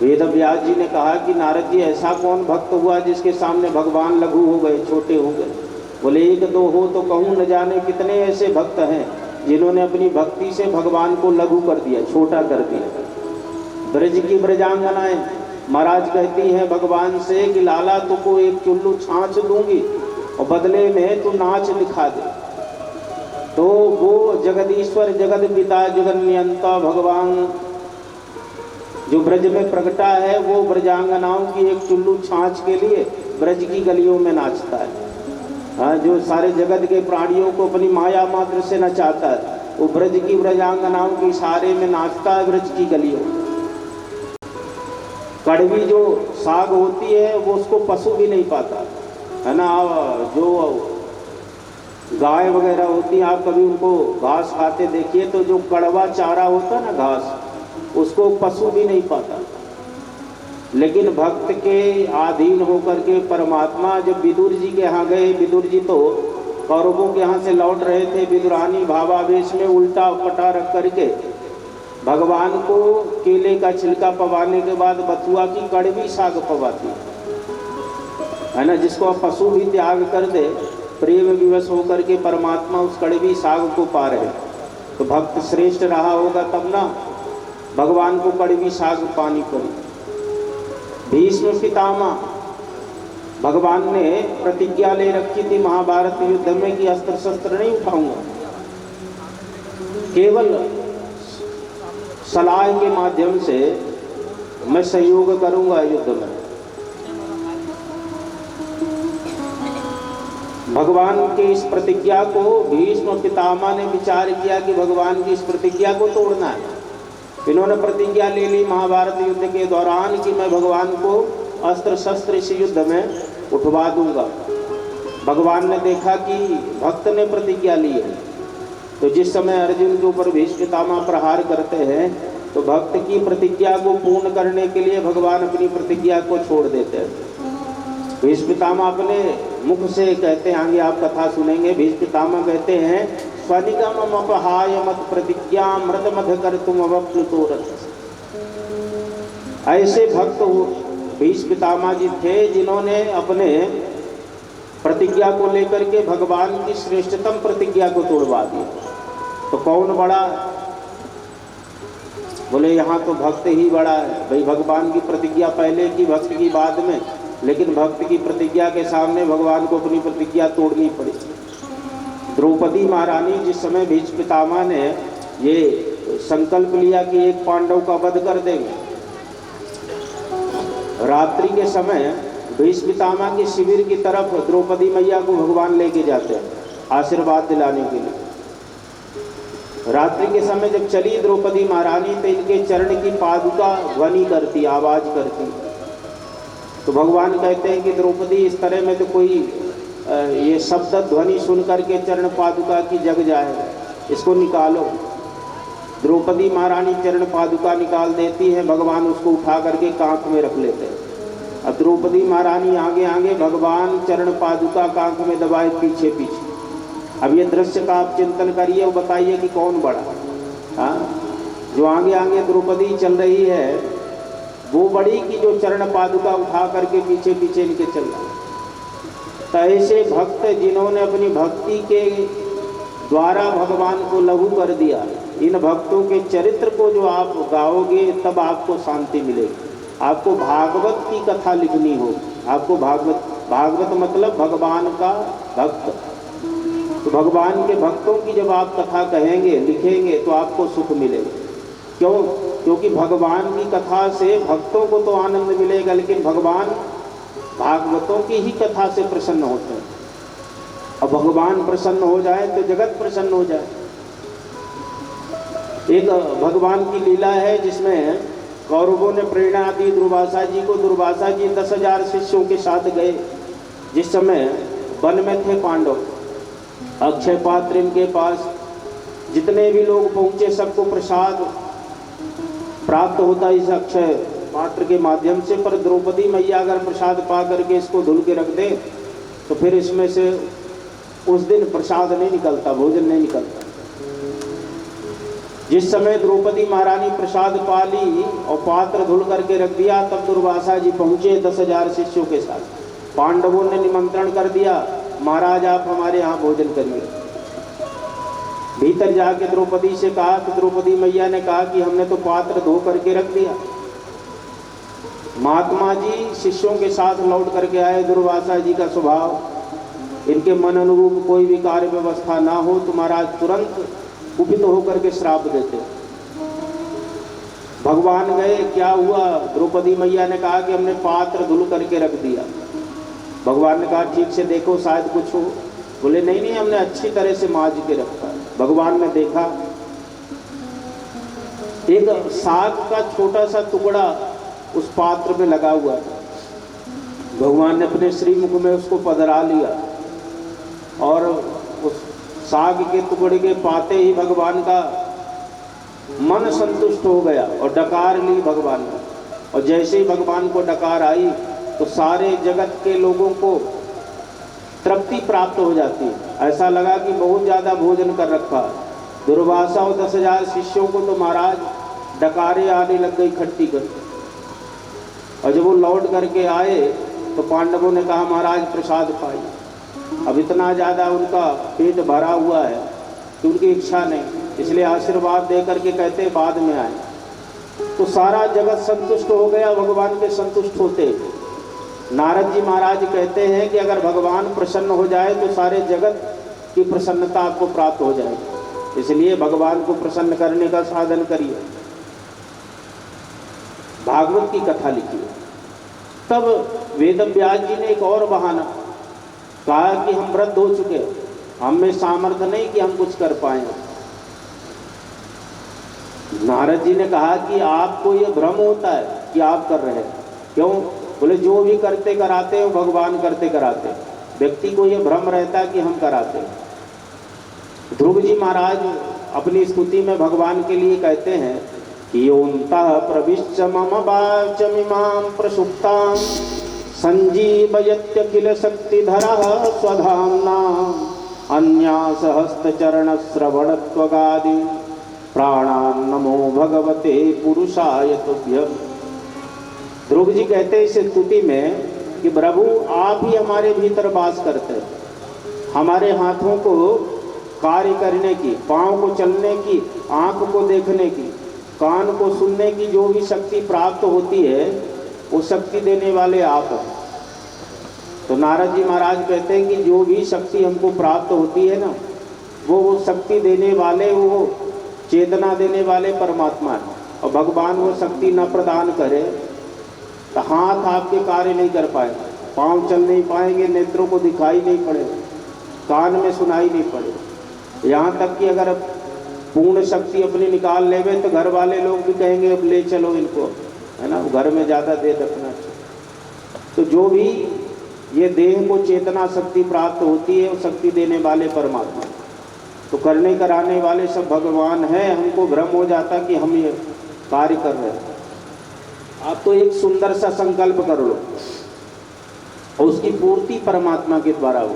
वेद व्यास जी ने कहा कि नारद जी ऐसा कौन भक्त हुआ जिसके सामने भगवान लघु हो गए, छोटे हो गए। बोले एक दो हो तो कहूँ, न जाने कितने ऐसे भक्त हैं जिन्होंने अपनी भक्ति से भगवान को लघु कर दिया, छोटा कर दिया। ब्रज की ब्रजांगनाएं महाराज कहती हैं भगवान से कि लाला तुमको एक चुल्लू छाछ दूंगी और बदले में तू नाच दिखा दे। तो वो जगदीश्वर, जगत पिता, जगत नियंता भगवान जो ब्रज में प्रगटा है, वो ब्रजांगनाओं की एक चुल्लू छाछ के लिए ब्रज की गलियों में नाचता है। हाँ, जो सारे जगत के प्राणियों को अपनी माया मात्र से नचाता है, वो ब्रज की ब्रजांगनाओं के इशारे में नाचता है ब्रज की गलियों। कड़वी जो साग होती है वो उसको पशु भी नहीं पाता है ना। जो गाय वगैरह होती है, आप कभी उनको घास खाते देखिए तो जो कड़वा चारा होता है ना घास, उसको पशु भी नहीं पाता। लेकिन भक्त के अधीन होकर के परमात्मा जब विदुर जी के यहाँ गए, विदुर जी तो कौरवों के यहाँ से लौट रहे थे, विदुरानी भावावेश में उल्टा पटा रख करके भगवान को केले का छिलका पवाने के बाद बथुआ की कड़वी साग पवाती है ना, जिसको आप पशु भी त्याग कर दे, प्रेम विवश होकर के परमात्मा उस कड़वी साग को पा रहे। तो भक्त श्रेष्ठ रहा होगा तब ना भगवान को कड़वी साग पानी पड़ी। भीष्म पितामह, भगवान ने प्रतिज्ञा ले रखी थी महाभारत युद्ध में कि अस्त्र शस्त्र नहीं उठाऊंगा, केवल सलाह के माध्यम से मैं सहयोग करूंगा युद्ध में। भगवान के इस प्रतिज्ञा को भीष्म पितामह ने विचार किया कि भगवान की इस प्रतिज्ञा को तोड़ना है। इन्होंने प्रतिज्ञा ले ली महाभारत युद्ध के दौरान कि मैं भगवान को अस्त्र शस्त्र इस युद्ध में उठवा दूंगा। भगवान ने देखा कि भक्त ने प्रतिज्ञा ली है, तो जिस समय अर्जुन के ऊपर भीष्म पितामह प्रहार करते हैं तो भक्त की प्रतिज्ञा को पूर्ण करने के लिए भगवान अपनी प्रतिज्ञा को छोड़ देते हैं। भीष्म पितामह अपने मुख से कहते हैं, आगे आप कथा सुनेंगे, भीष्म पितामह कहते हैं स्वनिगम अपहाय मत प्रतिज्ञा मृत मध कर तुम अवप्लुतोरथ। ऐसे भक्त भीष्म पितामह जी थे जिन्होंने अपने प्रतिज्ञा को लेकर के भगवान की श्रेष्ठतम प्रतिज्ञा को तोड़वा दिया। तो कौन बड़ा? बोले यहाँ तो भक्त ही बड़ा है। भाई भगवान की प्रतिज्ञा पहले की, भक्त की बाद में, लेकिन भक्त की प्रतिज्ञा के सामने भगवान को अपनी प्रतिज्ञा तोड़नी पड़ी। द्रौपदी महारानी जिस समय भीष्म पितामह ने ये संकल्प लिया कि एक पांडव का वध कर देंगे, रात्रि के समय भीष्म पितामह के शिविर की तरफ द्रौपदी मैया को भगवान लेके जाते हैं आशीर्वाद दिलाने के लिए। रात्रि के समय जब चली द्रौपदी महारानी तो इनके चरण की पादुका ध्वनि करती, आवाज करती। तो भगवान कहते हैं कि द्रौपदी इस तरह में तो कोई ये शब्द ध्वनि सुन करके चरण पादुका की जग जाए, इसको निकालो। द्रौपदी महारानी चरण पादुका निकाल देती है, भगवान उसको उठा करके कांख में रख लेते हैं। अब द्रौपदी महारानी आगे आगे, भगवान चरण पादुका कांख में दबाए पीछे पीछे। अब ये दृश्य का आप चिंतन करिए और बताइए कि कौन बड़ा? हाँ, जो आगे आगे द्रौपदी चल रही है वो बड़ी कि जो चरण पादुका उठा करके पीछे पीछे इनके चल रहा है। तो ऐसे भक्त जिन्होंने अपनी भक्ति के द्वारा भगवान को लघु कर दिया, इन भक्तों के चरित्र को जो आप गाओगे तब आपको शांति मिलेगी। आपको भागवत की कथा लिखनी होगी। आपको भागवत मतलब भगवान का भक्त। तो भगवान के भक्तों की जब आप कथा कहेंगे, लिखेंगे तो आपको सुख मिलेगा। क्यों? क्योंकि भगवान की कथा से भक्तों को तो आनंद मिलेगा, लेकिन भगवान भागवतों की ही कथा से प्रसन्न होते हैं। और भगवान प्रसन्न हो जाए तो जगत प्रसन्न हो जाए। एक भगवान की लीला है जिसमें कौरवों ने प्रेरणा दी दुर्वासा जी को। दुर्वासा जी 10,000 शिष्यों के साथ गए। जिस समय वन में थे पांडव, अक्षय पात्र इनके पास, जितने भी लोग पहुँचे सबको प्रसाद प्राप्त होता इस अक्षय पात्र के माध्यम से। पर द्रौपदी मैया अगर प्रसाद पा करके इसको धुल के रख दे तो फिर इसमें से उस दिन प्रसाद नहीं निकलता, भोजन नहीं निकलता। जिस समय द्रौपदी महारानी प्रसाद पा ली और पात्र धुल करके रख दिया, तब दुर्वासा जी पहुंचे 10,000 शिष्यों के साथ। पांडवों ने निमंत्रण कर दिया, महाराज आप हमारे यहाँ भोजन करिए। भीतर जाके द्रौपदी से कहा तो द्रौपदी मैया ने कहा कि हमने तो पात्र धो करके रख दिया। महात्मा जी शिष्यों के साथ लौट करके आए। दुर्वासा जी का स्वभाव, इनके मन अनुरूप कोई भी कार्य व्यवस्था ना हो तो महाराज तुरंत कुपित होकर के श्राप देते। भगवान गए, क्या हुआ? द्रौपदी मैया ने कहा कि हमने पात्र धुल करके रख दिया। भगवान ने कहा ठीक से देखो शायद कुछ हो। बोले नहीं नहीं, हमने अच्छी तरह से मांज के रखा। भगवान ने देखा एक साग का छोटा सा टुकड़ा उस पात्र में लगा हुआ था। भगवान ने अपने श्रीमुख में उसको पधरा लिया और उस साग के टुकड़े के पाते ही भगवान का मन संतुष्ट हो गया और डकार ली भगवान ने। और जैसे ही भगवान को डकार आई तो सारे जगत के लोगों को तृप्ति प्राप्त हो जाती है। ऐसा लगा कि बहुत ज़्यादा भोजन कर रखा। दुर्वासा और 10,000 शिष्यों को तो महाराज डकारें आने लग गई खट्टी कर। और जब वो लौट करके आए तो पांडवों ने कहा महाराज प्रसाद पाई। अब इतना ज़्यादा उनका पेट भरा हुआ है कि उनकी इच्छा नहीं, इसलिए आशीर्वाद दे करके कहते बाद में आए। तो सारा जगत संतुष्ट हो गया भगवान के संतुष्ट होते। नारद जी महाराज कहते हैं कि अगर भगवान प्रसन्न हो जाए तो सारे जगत की प्रसन्नता आपको प्राप्त हो जाएगी। इसलिए भगवान को प्रसन्न करने का साधन करिए। भागवत की कथा लिखिए। तब वेदव्यास जी ने एक और बहाना कहा कि हम वृद्ध हो चुके हैं, हम में सामर्थ्य नहीं कि हम कुछ कर पाए। नारद जी ने कहा कि आपको ये भ्रम होता है कि आप कर रहे हैं। क्यों? बोले जो भी करते कराते हो भगवान करते कराते। व्यक्ति को ये भ्रम रहता है कि हम कराते। ध्रुव जी महाराज अपनी स्तुति में भगवान के लिए कहते हैं कि योऽन्तः प्रविश्य मम वाचमिमां प्रसुप्तां संजीवयत्यखिल शक्तिधरः स्वधाम्ना अन्यासहस्तचरणश्रवणत्वगादि प्राणान् नमो भगवते पुरुषाय तुभ्यम्। ध्रुव जी कहते हैं इस स्तुति में कि प्रभु आप ही हमारे भीतर वास करते हैं। हमारे हाथों को कार्य करने की, पाँव को चलने की, आँख को देखने की, कान को सुनने की जो भी शक्ति प्राप्त होती है वो शक्ति देने वाले आप हैं। तो नारद जी महाराज कहते हैं कि जो भी शक्ति हमको प्राप्त होती है ना, वो शक्ति देने वाले, वो चेतना देने वाले परमात्मा है। और भगवान वो शक्ति न प्रदान करे तो हाथ आपके कार्य नहीं कर पाएंगे, पाँव चल नहीं पाएंगे, नेत्रों को दिखाई नहीं पड़ेगा, कान में सुनाई नहीं पड़ेगा। यहाँ तक कि अगर पूर्ण शक्ति अपनी निकाल लेवे तो घर वाले लोग भी कहेंगे अब ले चलो इनको, है ना, घर में ज़्यादा देर रखना चाहिए। तो जो भी ये देह को चेतना शक्ति प्राप्त होती है वो शक्ति देने वाले परमात्मा, तो करने कराने वाले सब भगवान हैं। हमको भ्रम हो जाता कि हम ये कार्य कर रहे हैं। आप तो एक सुंदर सा संकल्प कर लो और उसकी पूर्ति परमात्मा के द्वारा हो।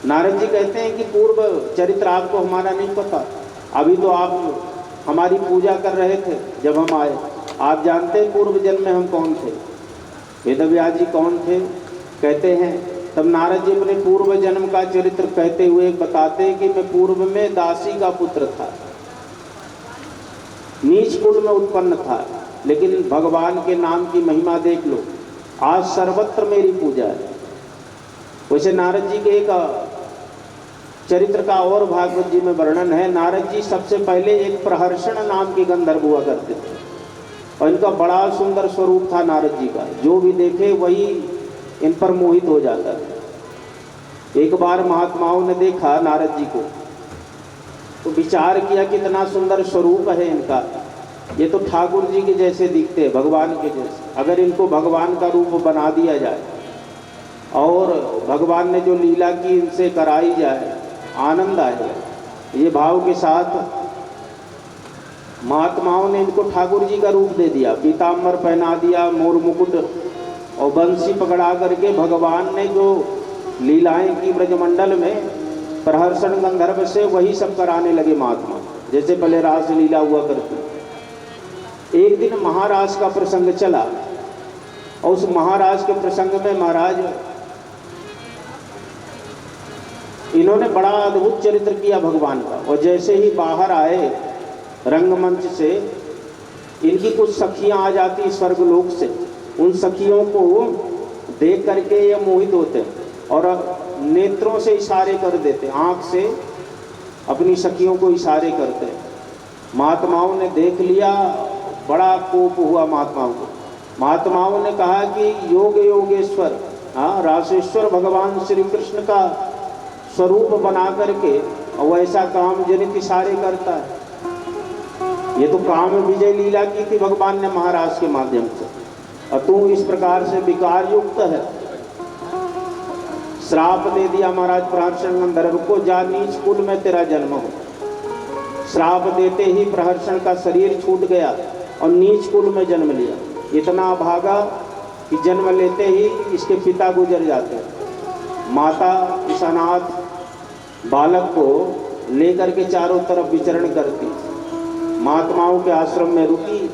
नारद जी कहते हैं कि पूर्व चरित्र आपको हमारा नहीं पता, अभी तो आप हमारी पूजा कर रहे थे जब हम आए। आप जानते हैं पूर्व जन्म में हम कौन थे? वेदव्यास जी कौन थे? कहते हैं तब नारद जी अपने पूर्व जन्म का चरित्र कहते हुए बताते हैं कि मैं पूर्व में दासी का पुत्र था, नीच कुल में उत्पन्न था, लेकिन भगवान के नाम की महिमा देख लो, आज सर्वत्र मेरी पूजा है। वैसे नारद जी के एक चरित्र का और भागवत जी में वर्णन है। नारद जी सबसे पहले एक प्रहर्षण नाम के गंधर्व हुआ करते थे और इनका बड़ा सुंदर स्वरूप था नारद जी का, जो भी देखे वही इन पर मोहित हो जाता था। एक बार महात्माओं ने देखा नारद जी को तो विचार किया कितना सुंदर स्वरूप है इनका, ये तो ठाकुर जी के जैसे दिखते हैं, भगवान के जैसे। अगर इनको भगवान का रूप बना दिया जाए और भगवान ने जो लीला की इनसे कराई जाए, आनंद आएगा। ये भाव के साथ महात्माओं ने इनको ठाकुर जी का रूप दे दिया, पीताम्बर पहना दिया, मोर मुकुट और बंसी पकड़ा करके भगवान ने जो लीलाएं की ब्रजमंडल में प्रहर्षण गंधर्व से, वही सब कराने लगे महात्मा। जैसे पहले रासलीला हुआ करती। एक दिन महाराज का प्रसंग चला और उस महाराज के प्रसंग में महाराज इन्होंने बड़ा अद्भुत चरित्र किया भगवान का। और जैसे ही बाहर आए रंगमंच से, इनकी कुछ सखियां आ जाती स्वर्गलोक से। उन सखियों को देख करके ये मोहित होते और नेत्रों से इशारे कर देते, आंख से अपनी सखियों को इशारे करते। महात्माओं ने देख लिया, बड़ा कोप हुआ महात्माओं को। महात्माओं ने कहा कि योग योगेश्वर, रासेश्वर भगवान श्री कृष्ण का स्वरूप बना करके और वैसा काम जनित इशारे करता है। ये तो काम विजय लीला की थी भगवान ने महाराज के माध्यम से, और तू इस प्रकार से विकार युक्त है। श्राप दे दिया महाराज प्रहर्षण गंधर्व को, जा नीच कुल में तेरा जन्म हो। श्राप देते ही प्रहर्षण का शरीर छूट गया और नीच कुल में जन्म लिया। इतना भागा कि जन्म लेते ही इसके पिता गुजर जाते हैं। माता इस अनाथ बालक को लेकर के चारों तरफ विचरण करती, महात्माओं के आश्रम में रुकी,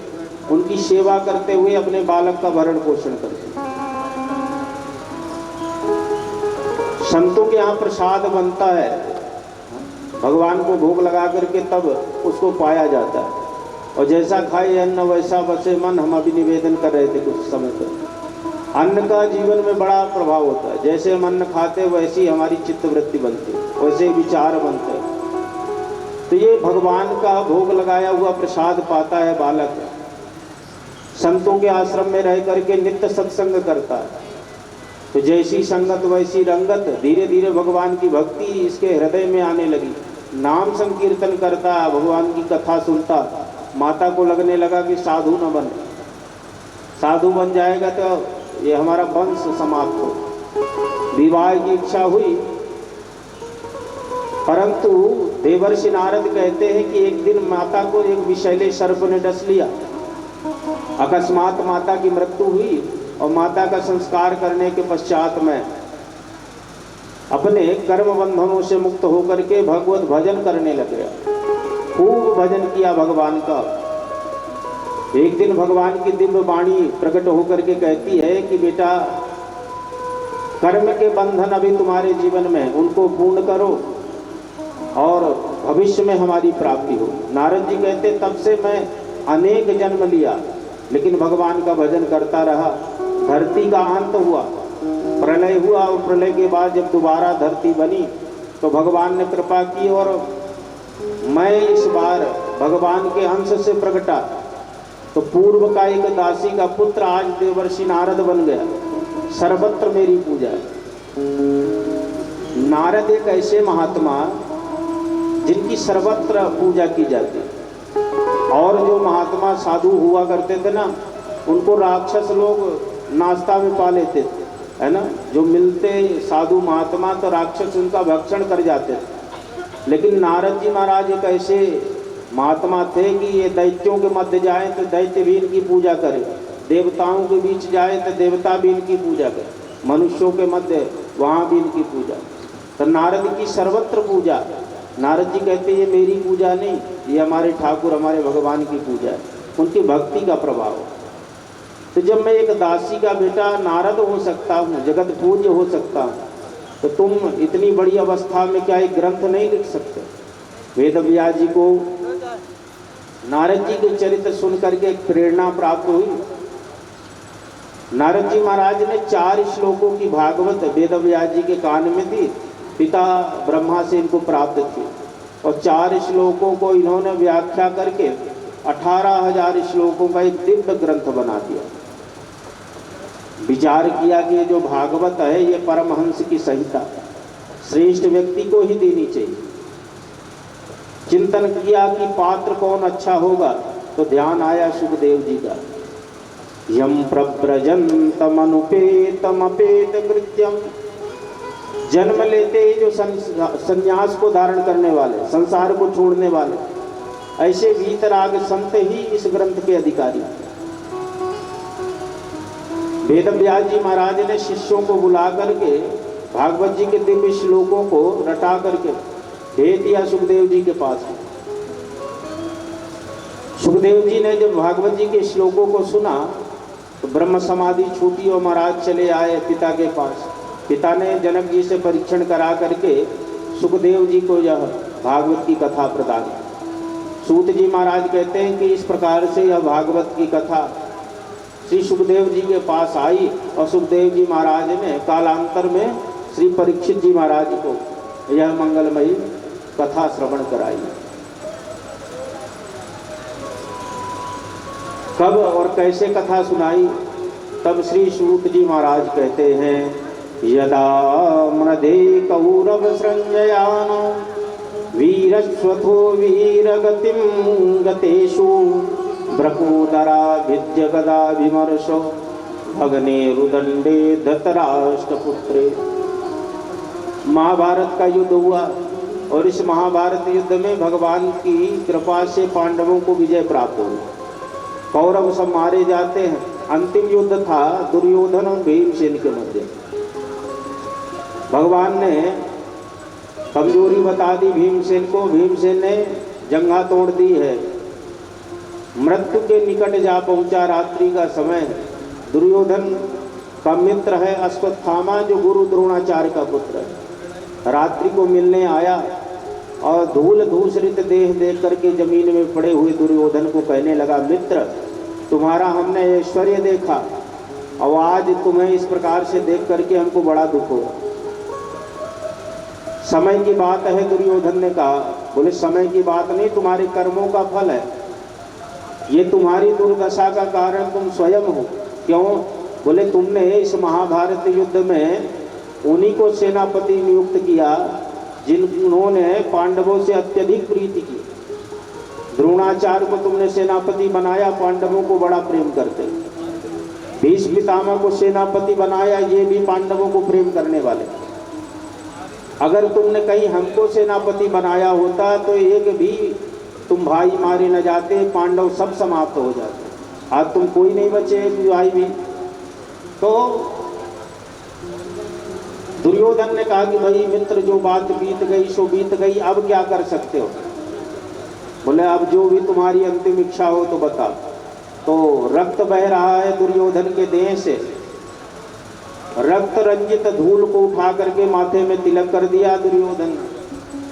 उनकी सेवा करते हुए अपने बालक का भरण पोषण करती। संतों के यहाँ प्रसाद बनता है, भगवान को भोग लगा करके तब उसको पाया जाता है। और जैसा खाए अन्न वैसा बसे मन, हम अभी निवेदन कर रहे थे कुछ समय तक। अन्न का जीवन में बड़ा प्रभाव होता है। जैसे हम अन्न खाते वैसी हमारी चित्तवृत्ति बनती, वैसे विचार बनते। तो ये भगवान का भोग लगाया हुआ प्रसाद पाता है बालक। संतों के आश्रम में रह करके नित्य सत्संग करता है, तो जैसी संगत वैसी रंगत। धीरे धीरे भगवान की भक्ति इसके हृदय में आने लगी। नाम संकीर्तन करता, भगवान की कथा सुनता। माता को लगने लगा कि साधु न बने, साधु बन जाएगा तो ये हमारा वंश समाप्त हो। विवाह की इच्छा हुई, परंतु देवर्षि नारद कहते हैं कि एक दिन माता को एक विषैले सर्प ने डस लिया। अकस्मात माता की मृत्यु हुई और माता का संस्कार करने के पश्चात में अपने कर्म बंधनों से मुक्त होकर के भगवत भजन करने लग गया। खूब भजन किया भगवान का। एक दिन भगवान की दिव्य वाणी प्रकट होकर के कहती है कि बेटा, कर्म के बंधन अभी तुम्हारे जीवन में, उनको पूर्ण करो और भविष्य में हमारी प्राप्ति हो। नारद जी कहते तब से मैं अनेक जन्म लिया, लेकिन भगवान का भजन करता रहा। धरती का अंत हुआ, प्रलय हुआ, और प्रलय के बाद जब दोबारा धरती बनी तो भगवान ने कृपा की और मैं इस बार भगवान के अंश से प्रकटा। तो पूर्व का एक दासी का पुत्र आज देवर्षि नारद बन गया। सर्वत्र मेरी पूजा है। नारद एक ऐसे महात्मा जिनकी सर्वत्र पूजा की जाती है। और जो महात्मा साधु हुआ करते थे ना, उनको राक्षस लोग नाश्ता में पा लेते थे, है ना। जो मिलते साधु महात्मा तो राक्षस उनका भक्षण कर जाते थे। लेकिन नारद जी महाराज एक ऐसे महात्मा थे कि ये दैत्यों के मध्य जाए तो दैत्य भी इनकी पूजा करे, देवताओं के बीच जाए तो देवता भी इनकी पूजा करे, मनुष्यों के मध्य वहाँ भी इनकी पूजा। तो नारद की सर्वत्र पूजा। नारद जी कहते ये मेरी पूजा नहीं, ये हमारे ठाकुर हमारे भगवान की पूजा है, उनकी भक्ति का प्रभाव। तो जब मैं एक दासी का बेटा नारद हो सकता हूँ, जगत पूज्य हो सकता हूँ, तो तुम इतनी बड़ी अवस्था में क्या एक ग्रंथ नहीं लिख सकते? वेद व्यास जी को नारद जी के चरित्र सुन करके एक प्रेरणा प्राप्त हुई। नारद जी महाराज ने 4 श्लोकों की भागवत वेद व्यास जी के कान में दी। पिता ब्रह्मा से इनको प्राप्त थी और 4 श्लोकों को इन्होंने व्याख्या करके 18,000 श्लोकों का एक दिव्य ग्रंथ बना दिया। विचार किया कि ये जो भागवत है ये परमहंस की संहिता श्रेष्ठ व्यक्ति को ही देनी चाहिए। चिंतन किया कि पात्र कौन अच्छा होगा, तो ध्यान आया सुखदेव जी का। यम प्रव्रजंतम अनुपेतम अपेत कृत्यम, जन्म लेते ही जो संन्यास को धारण करने वाले, संसार को छोड़ने वाले, ऐसे वीतराग संत ही इस ग्रंथ के अधिकारी। वेद व्यास जी महाराज ने शिष्यों को बुला करके भागवत जी के दिव्य श्लोकों को रटा करके भेज दिया सुखदेव जी के पास। सुखदेव जी ने जब भागवत जी के श्लोकों को सुना तो ब्रह्म समाधि छूटी और महाराज चले आए पिता के पास। पिता ने जनक जी से परीक्षण करा करके सुखदेव जी को यह भागवत की कथा प्रदान की। सूत जी महाराज कहते हैं कि इस प्रकार से यह भागवत की कथा श्री सुखदेव जी के पास आई और सुखदेव जी महाराज ने कालांतर में श्री परीक्षित जी महाराज को यह मंगलमयी कथा श्रवण कराई। कब और कैसे कथा सुनाई? तब श्री सूत जी महाराज कहते हैं, यदा मृदे कौरव संजयान वीरस्वथो वीरगतिम गतेषु ब्रकोदरा भिद्य गदा विमर्शो भगने रुदंडे धतराष्ट्रपुत्रे। महाभारत का युद्ध हुआ और इस महाभारत युद्ध में भगवान की कृपा से पांडवों को विजय प्राप्त हुई। कौरव सब मारे जाते हैं। अंतिम युद्ध था दुर्योधन और भीमसेन के मध्य। भगवान ने कमजोरी बता दी भीमसेन को। भीमसेन ने जंघा तोड़ दी है, मृत्यु के निकट जा पहुंचा। रात्रि का समय है। दुर्योधन का मित्र है अश्वत्थामा, जो गुरु द्रोणाचार्य का पुत्र है। रात्रि को मिलने आया और धूल धूसरित देह देख करके जमीन में पड़े हुए दुर्योधन को कहने लगा, मित्र तुम्हारा हमने ऐश्वर्य देखा और आज तुम्हें इस प्रकार से देख करके हमको बड़ा दुख हो। समय की बात है। दुर्योधन ने कहा, बोले समय की बात नहीं, तुम्हारे कर्मों का फल है। ये तुम्हारी दुर्दशा का कारण तुम स्वयं हो। क्यों? बोले तुमने इस महाभारत युद्ध में उन्हीं को सेनापति नियुक्त किया जिन्होंने पांडवों से अत्यधिक प्रीति की। द्रोणाचार्य को तुमने सेनापति बनाया, पांडवों को बड़ा प्रेम करते। भीष्म पितामह को सेनापति बनाया, ये भी पांडवों को प्रेम करने वाले। अगर तुमने कहीं हमको सेनापति बनाया होता तो एक भी तुम भाई मारे न जाते, पांडव सब समाप्त हो जाते। आज तुम कोई नहीं बचे भाई भी। तो दुर्योधन ने कहा कि भाई मित्र, जो बात बीत गई सो बीत गई, अब क्या कर सकते हो? बोले अब जो भी तुम्हारी अंतिम इच्छा हो तो बता। तो रक्त बह रहा है दुर्योधन के देह से। रक्त रंजित धूल को उठा करके माथे में तिलक कर दिया दुर्योधन।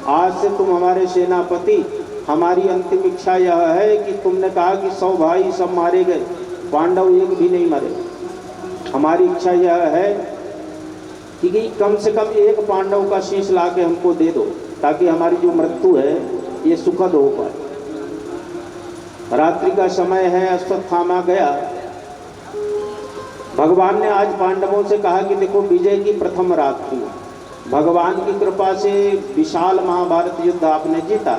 आज से तुम हमारे सेनापति। हमारी अंतिम इच्छा यह है कि तुमने कहा कि 100 भाई सब मारे गए, पांडव एक भी नहीं मरे। हमारी इच्छा यह है कि कम से कम एक पांडव का शीश ला के हमको दे दो, ताकि हमारी जो मृत्यु है ये सुखद हो पाए। रात्रि का समय है, अश्वत्थामा गया। भगवान ने आज पांडवों से कहा कि देखो, विजय की प्रथम रात्रि, भगवान की कृपा से विशाल महाभारत युद्ध आपने जीता।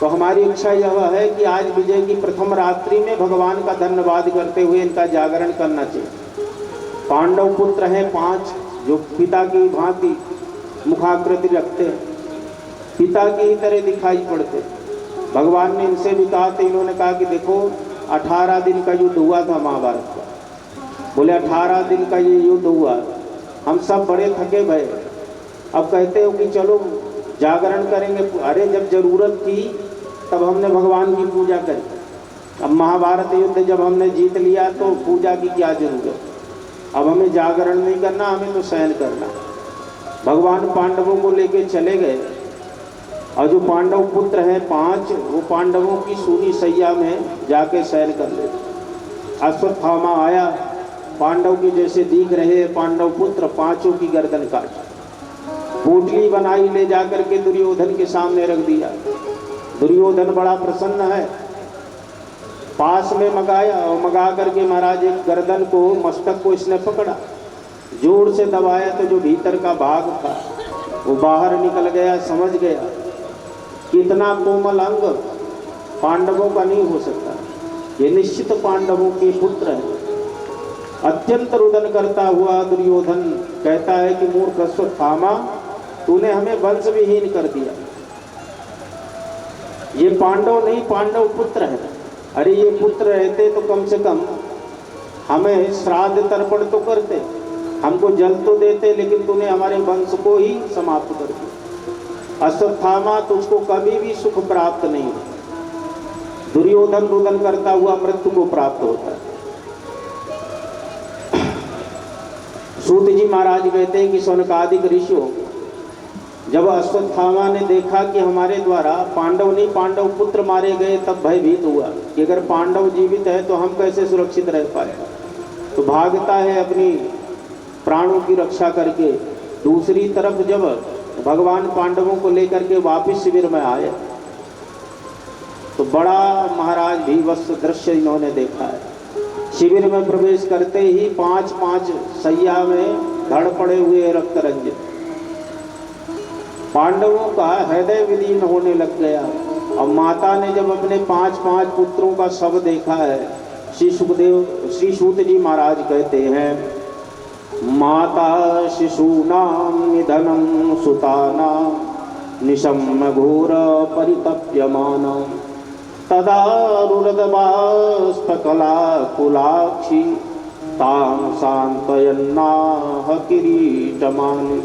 तो हमारी इच्छा यह है कि आज विजय की प्रथम रात्रि में भगवान का धन्यवाद करते हुए इनका जागरण करना चाहिए। पांडव पुत्र हैं 5, जो पिता की भांति मुखाकृति रखते हैं, पिता की ही तरह दिखाई पड़ते। भगवान ने इनसे भी कहा तो इन्होंने कहा कि देखो 18 दिन का युद्ध हुआ था महाभारत का। बोले 18 दिन का ये युद्ध हुआ, हम सब बड़े थके भये। अब कहते हो कि चलो जागरण करेंगे। अरे जब जरूरत थी तब हमने भगवान की पूजा करी। अब महाभारत युद्ध जब हमने जीत लिया तो पूजा की क्या जरूरत? अब हमें जागरण नहीं करना, हमें तो शयन करना। भगवान पांडवों को लेके चले गए और जो पांडव पुत्र हैं 5, वो पांडवों की सूनी सैया में जाके शयन कर ले। अश्वत्थामा आया, पांडव के जैसे दिख रहे पांडव पुत्र 5 की गर्दन काट, पोटली बनाई, ले जाकर के दुर्योधन के सामने रख दिया। दुर्योधन बड़ा प्रसन्न है, पास में मंगाया और मंगा करके महाराज एक गर्दन को, मस्तक को इसने पकड़ा, जोर से दबाया तो जो भीतर का भाग था वो बाहर निकल गया। समझ गया इतना कोमल अंग पांडवों का नहीं हो सकता, ये निश्चित पांडवों के पुत्र हैं। अत्यंत रुदन करता हुआ दुर्योधन कहता है कि मूर्ख अश्वत्थामा, तूने हमें वंश विहीन कर दिया। ये पांडव नहीं, पांडव पुत्र है। अरे ये पुत्र रहते तो कम से कम हमें श्राद्ध तर्पण तो करते, हमको जल तो देते, लेकिन तूने हमारे वंश को ही समाप्त कर दिया। अश्वत्थामा, तुझको कभी भी सुख प्राप्त नहीं हो। दुर्योधन रुदन करता हुआ मृत्यु को प्राप्त होता है। सूत जी महाराज कहते हैं कि सौनकादिक ऋषियों, जब अश्वत्थामा ने देखा कि हमारे द्वारा पांडव नहीं पांडव पुत्र मारे गए, तब भयभीत हुआ कि अगर पांडव जीवित है तो हम कैसे सुरक्षित रह पाए। तो भागता है अपनी प्राणों की रक्षा करके। दूसरी तरफ जब भगवान पांडवों को लेकर के वापिस शिविर में आए तो बड़ा महाराज भीभत्स दृश्य इन्होंने देखा है। शिविर में प्रवेश करते ही 5-5 सैया में धड़ पड़े हुए रक्त रंजित पांडवों का हृदय विलीन होने लग गया। और माता ने जब अपने 5-5 पुत्रों का शव देखा है, श्री सूत जी महाराज कहते हैं, माता शिशूनां निधनं सुतानां निशम्य घोर परितप्यमाना तदा रुरदबाष्पकला कुलाक्षी तां सांत्वयन्नाह किरीटमानि।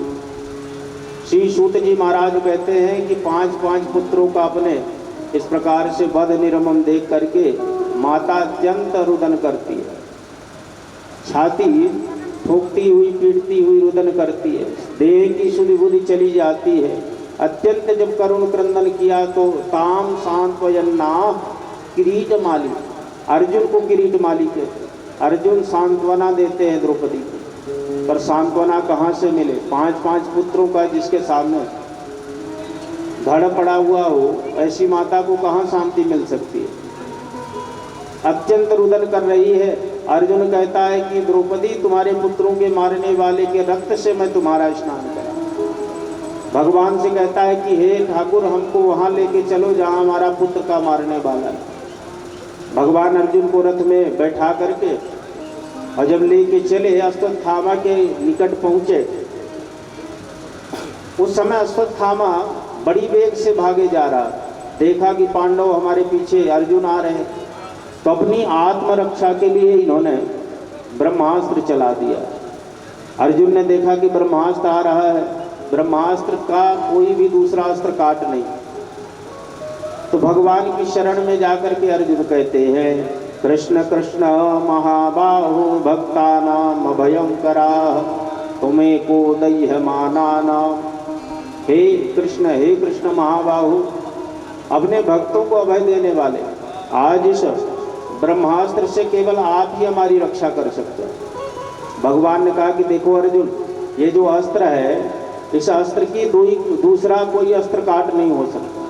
श्री सूत जी महाराज कहते हैं कि 5-5 पुत्रों का अपने इस प्रकार से वध निर्मम देख करके माता अत्यंत रुदन करती है, छाती ठोकती हुई पीटती हुई रुदन करती है, देह की सुधि बुद्धि चली जाती है। अत्यंत जब करुण क्रंदन किया तो ताम सांत्वयन्ना किरीट माली, अर्जुन को किरीट माली कहते हैं। अर्जुन सांत्वना देते हैं द्रौपदी को, पर सांत्वना कहाँ से मिले? 5-5 पुत्रों का जिसके सामने धड़ पड़ा हुआ हो, ऐसी माता को कहाँ शांति मिल सकती है? अत्यंत रुदन कर रही है। अर्जुन कहता है कि द्रौपदी, तुम्हारे पुत्रों के मारने वाले के रक्त से मैं तुम्हारा स्नान करा। भगवान से कहता है कि हे ठाकुर, हमको वहां लेके चलो जहां हमारा पुत्र का मारने वाला है। भगवान अर्जुन को रथ में बैठा करके और जब लेके चले अश्वत्थामा के निकट पहुंचे, उस समय अश्वत्थामा बड़ी वेग से भागे जा रहा। देखा कि पांडव हमारे पीछे अर्जुन आ रहे हैं, तो अपनी आत्मरक्षा के लिए इन्होंने ब्रह्मास्त्र चला दिया। अर्जुन ने देखा कि ब्रह्मास्त्र आ रहा है, ब्रह्मास्त्र का कोई भी दूसरा अस्त्र काट नहीं, तो भगवान की शरण में जाकर के अर्जुन कहते हैं, कृष्ण कृष्ण महाबाहो भक्तानाम अभयंकराः तुम्हें को दह्यमानाना। हे कृष्ण महाबाहु, अपने भक्तों को अभय देने वाले, आज इस ब्रह्मास्त्र से केवल आप ही हमारी रक्षा कर सकते हैं। भगवान ने कहा कि देखो अर्जुन, ये जो अस्त्र है, इस अस्त्र की दूसरा कोई अस्त्र काट नहीं हो सकता।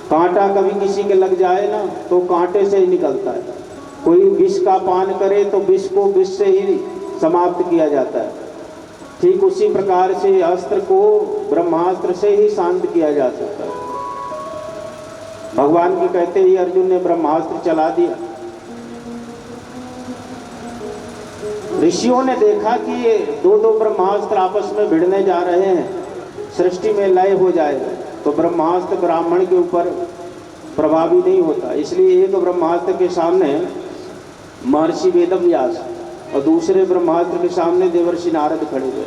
कांटा कभी किसी के लग जाए ना तो कांटे से ही निकलता है। कोई विष का पान करे तो विष को विष से ही समाप्त किया जाता है। ठीक उसी प्रकार से अस्त्र को ब्रह्मास्त्र से ही शांत किया जा सकता है। भगवान के कहते ही अर्जुन ने ब्रह्मास्त्र चला दिया। ऋषियों ने देखा कि ये दो ब्रह्मास्त्र आपस में भिड़ने जा रहे हैं, सृष्टि में लय हो जाएगा, तो ब्रह्मास्त्र ब्राह्मण के ऊपर प्रभावी नहीं होता। इसलिए एक ब्रह्मास्त्र के सामने महर्षि वेदव्यास और दूसरे ब्रह्मास्त्र के सामने देवर्षि नारद खड़े हुए।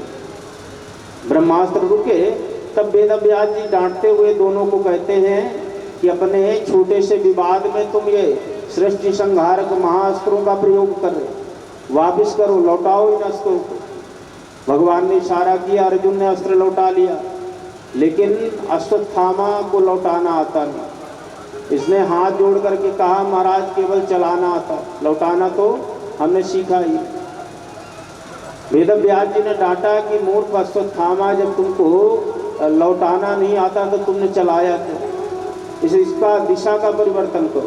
ब्रह्मास्त्र रुके तब वेदव्यास जी डांटते हुए दोनों को कहते हैं कि अपने छोटे से विवाद में तुम ये सृष्टि संहारक महाअस्त्रों का प्रयोग कर रहे, वापिस करो, लौटाओ इन अस्त्रों को। भगवान ने इशारा किया, अर्जुन ने अस्त्र लौटा लिया, लेकिन अश्वत्थामा को लौटाना आता नहीं। इसने हाथ जोड़ करके कहा, महाराज केवल चलाना आता, लौटाना तो हमने सीखा ही। वेदव्यास जी ने डांटा कि मूर्ख अश्वत्थामा, जब तुमको लौटाना नहीं आता तो तुमने चलाया क्यों? इसका दिशा का परिवर्तन करो।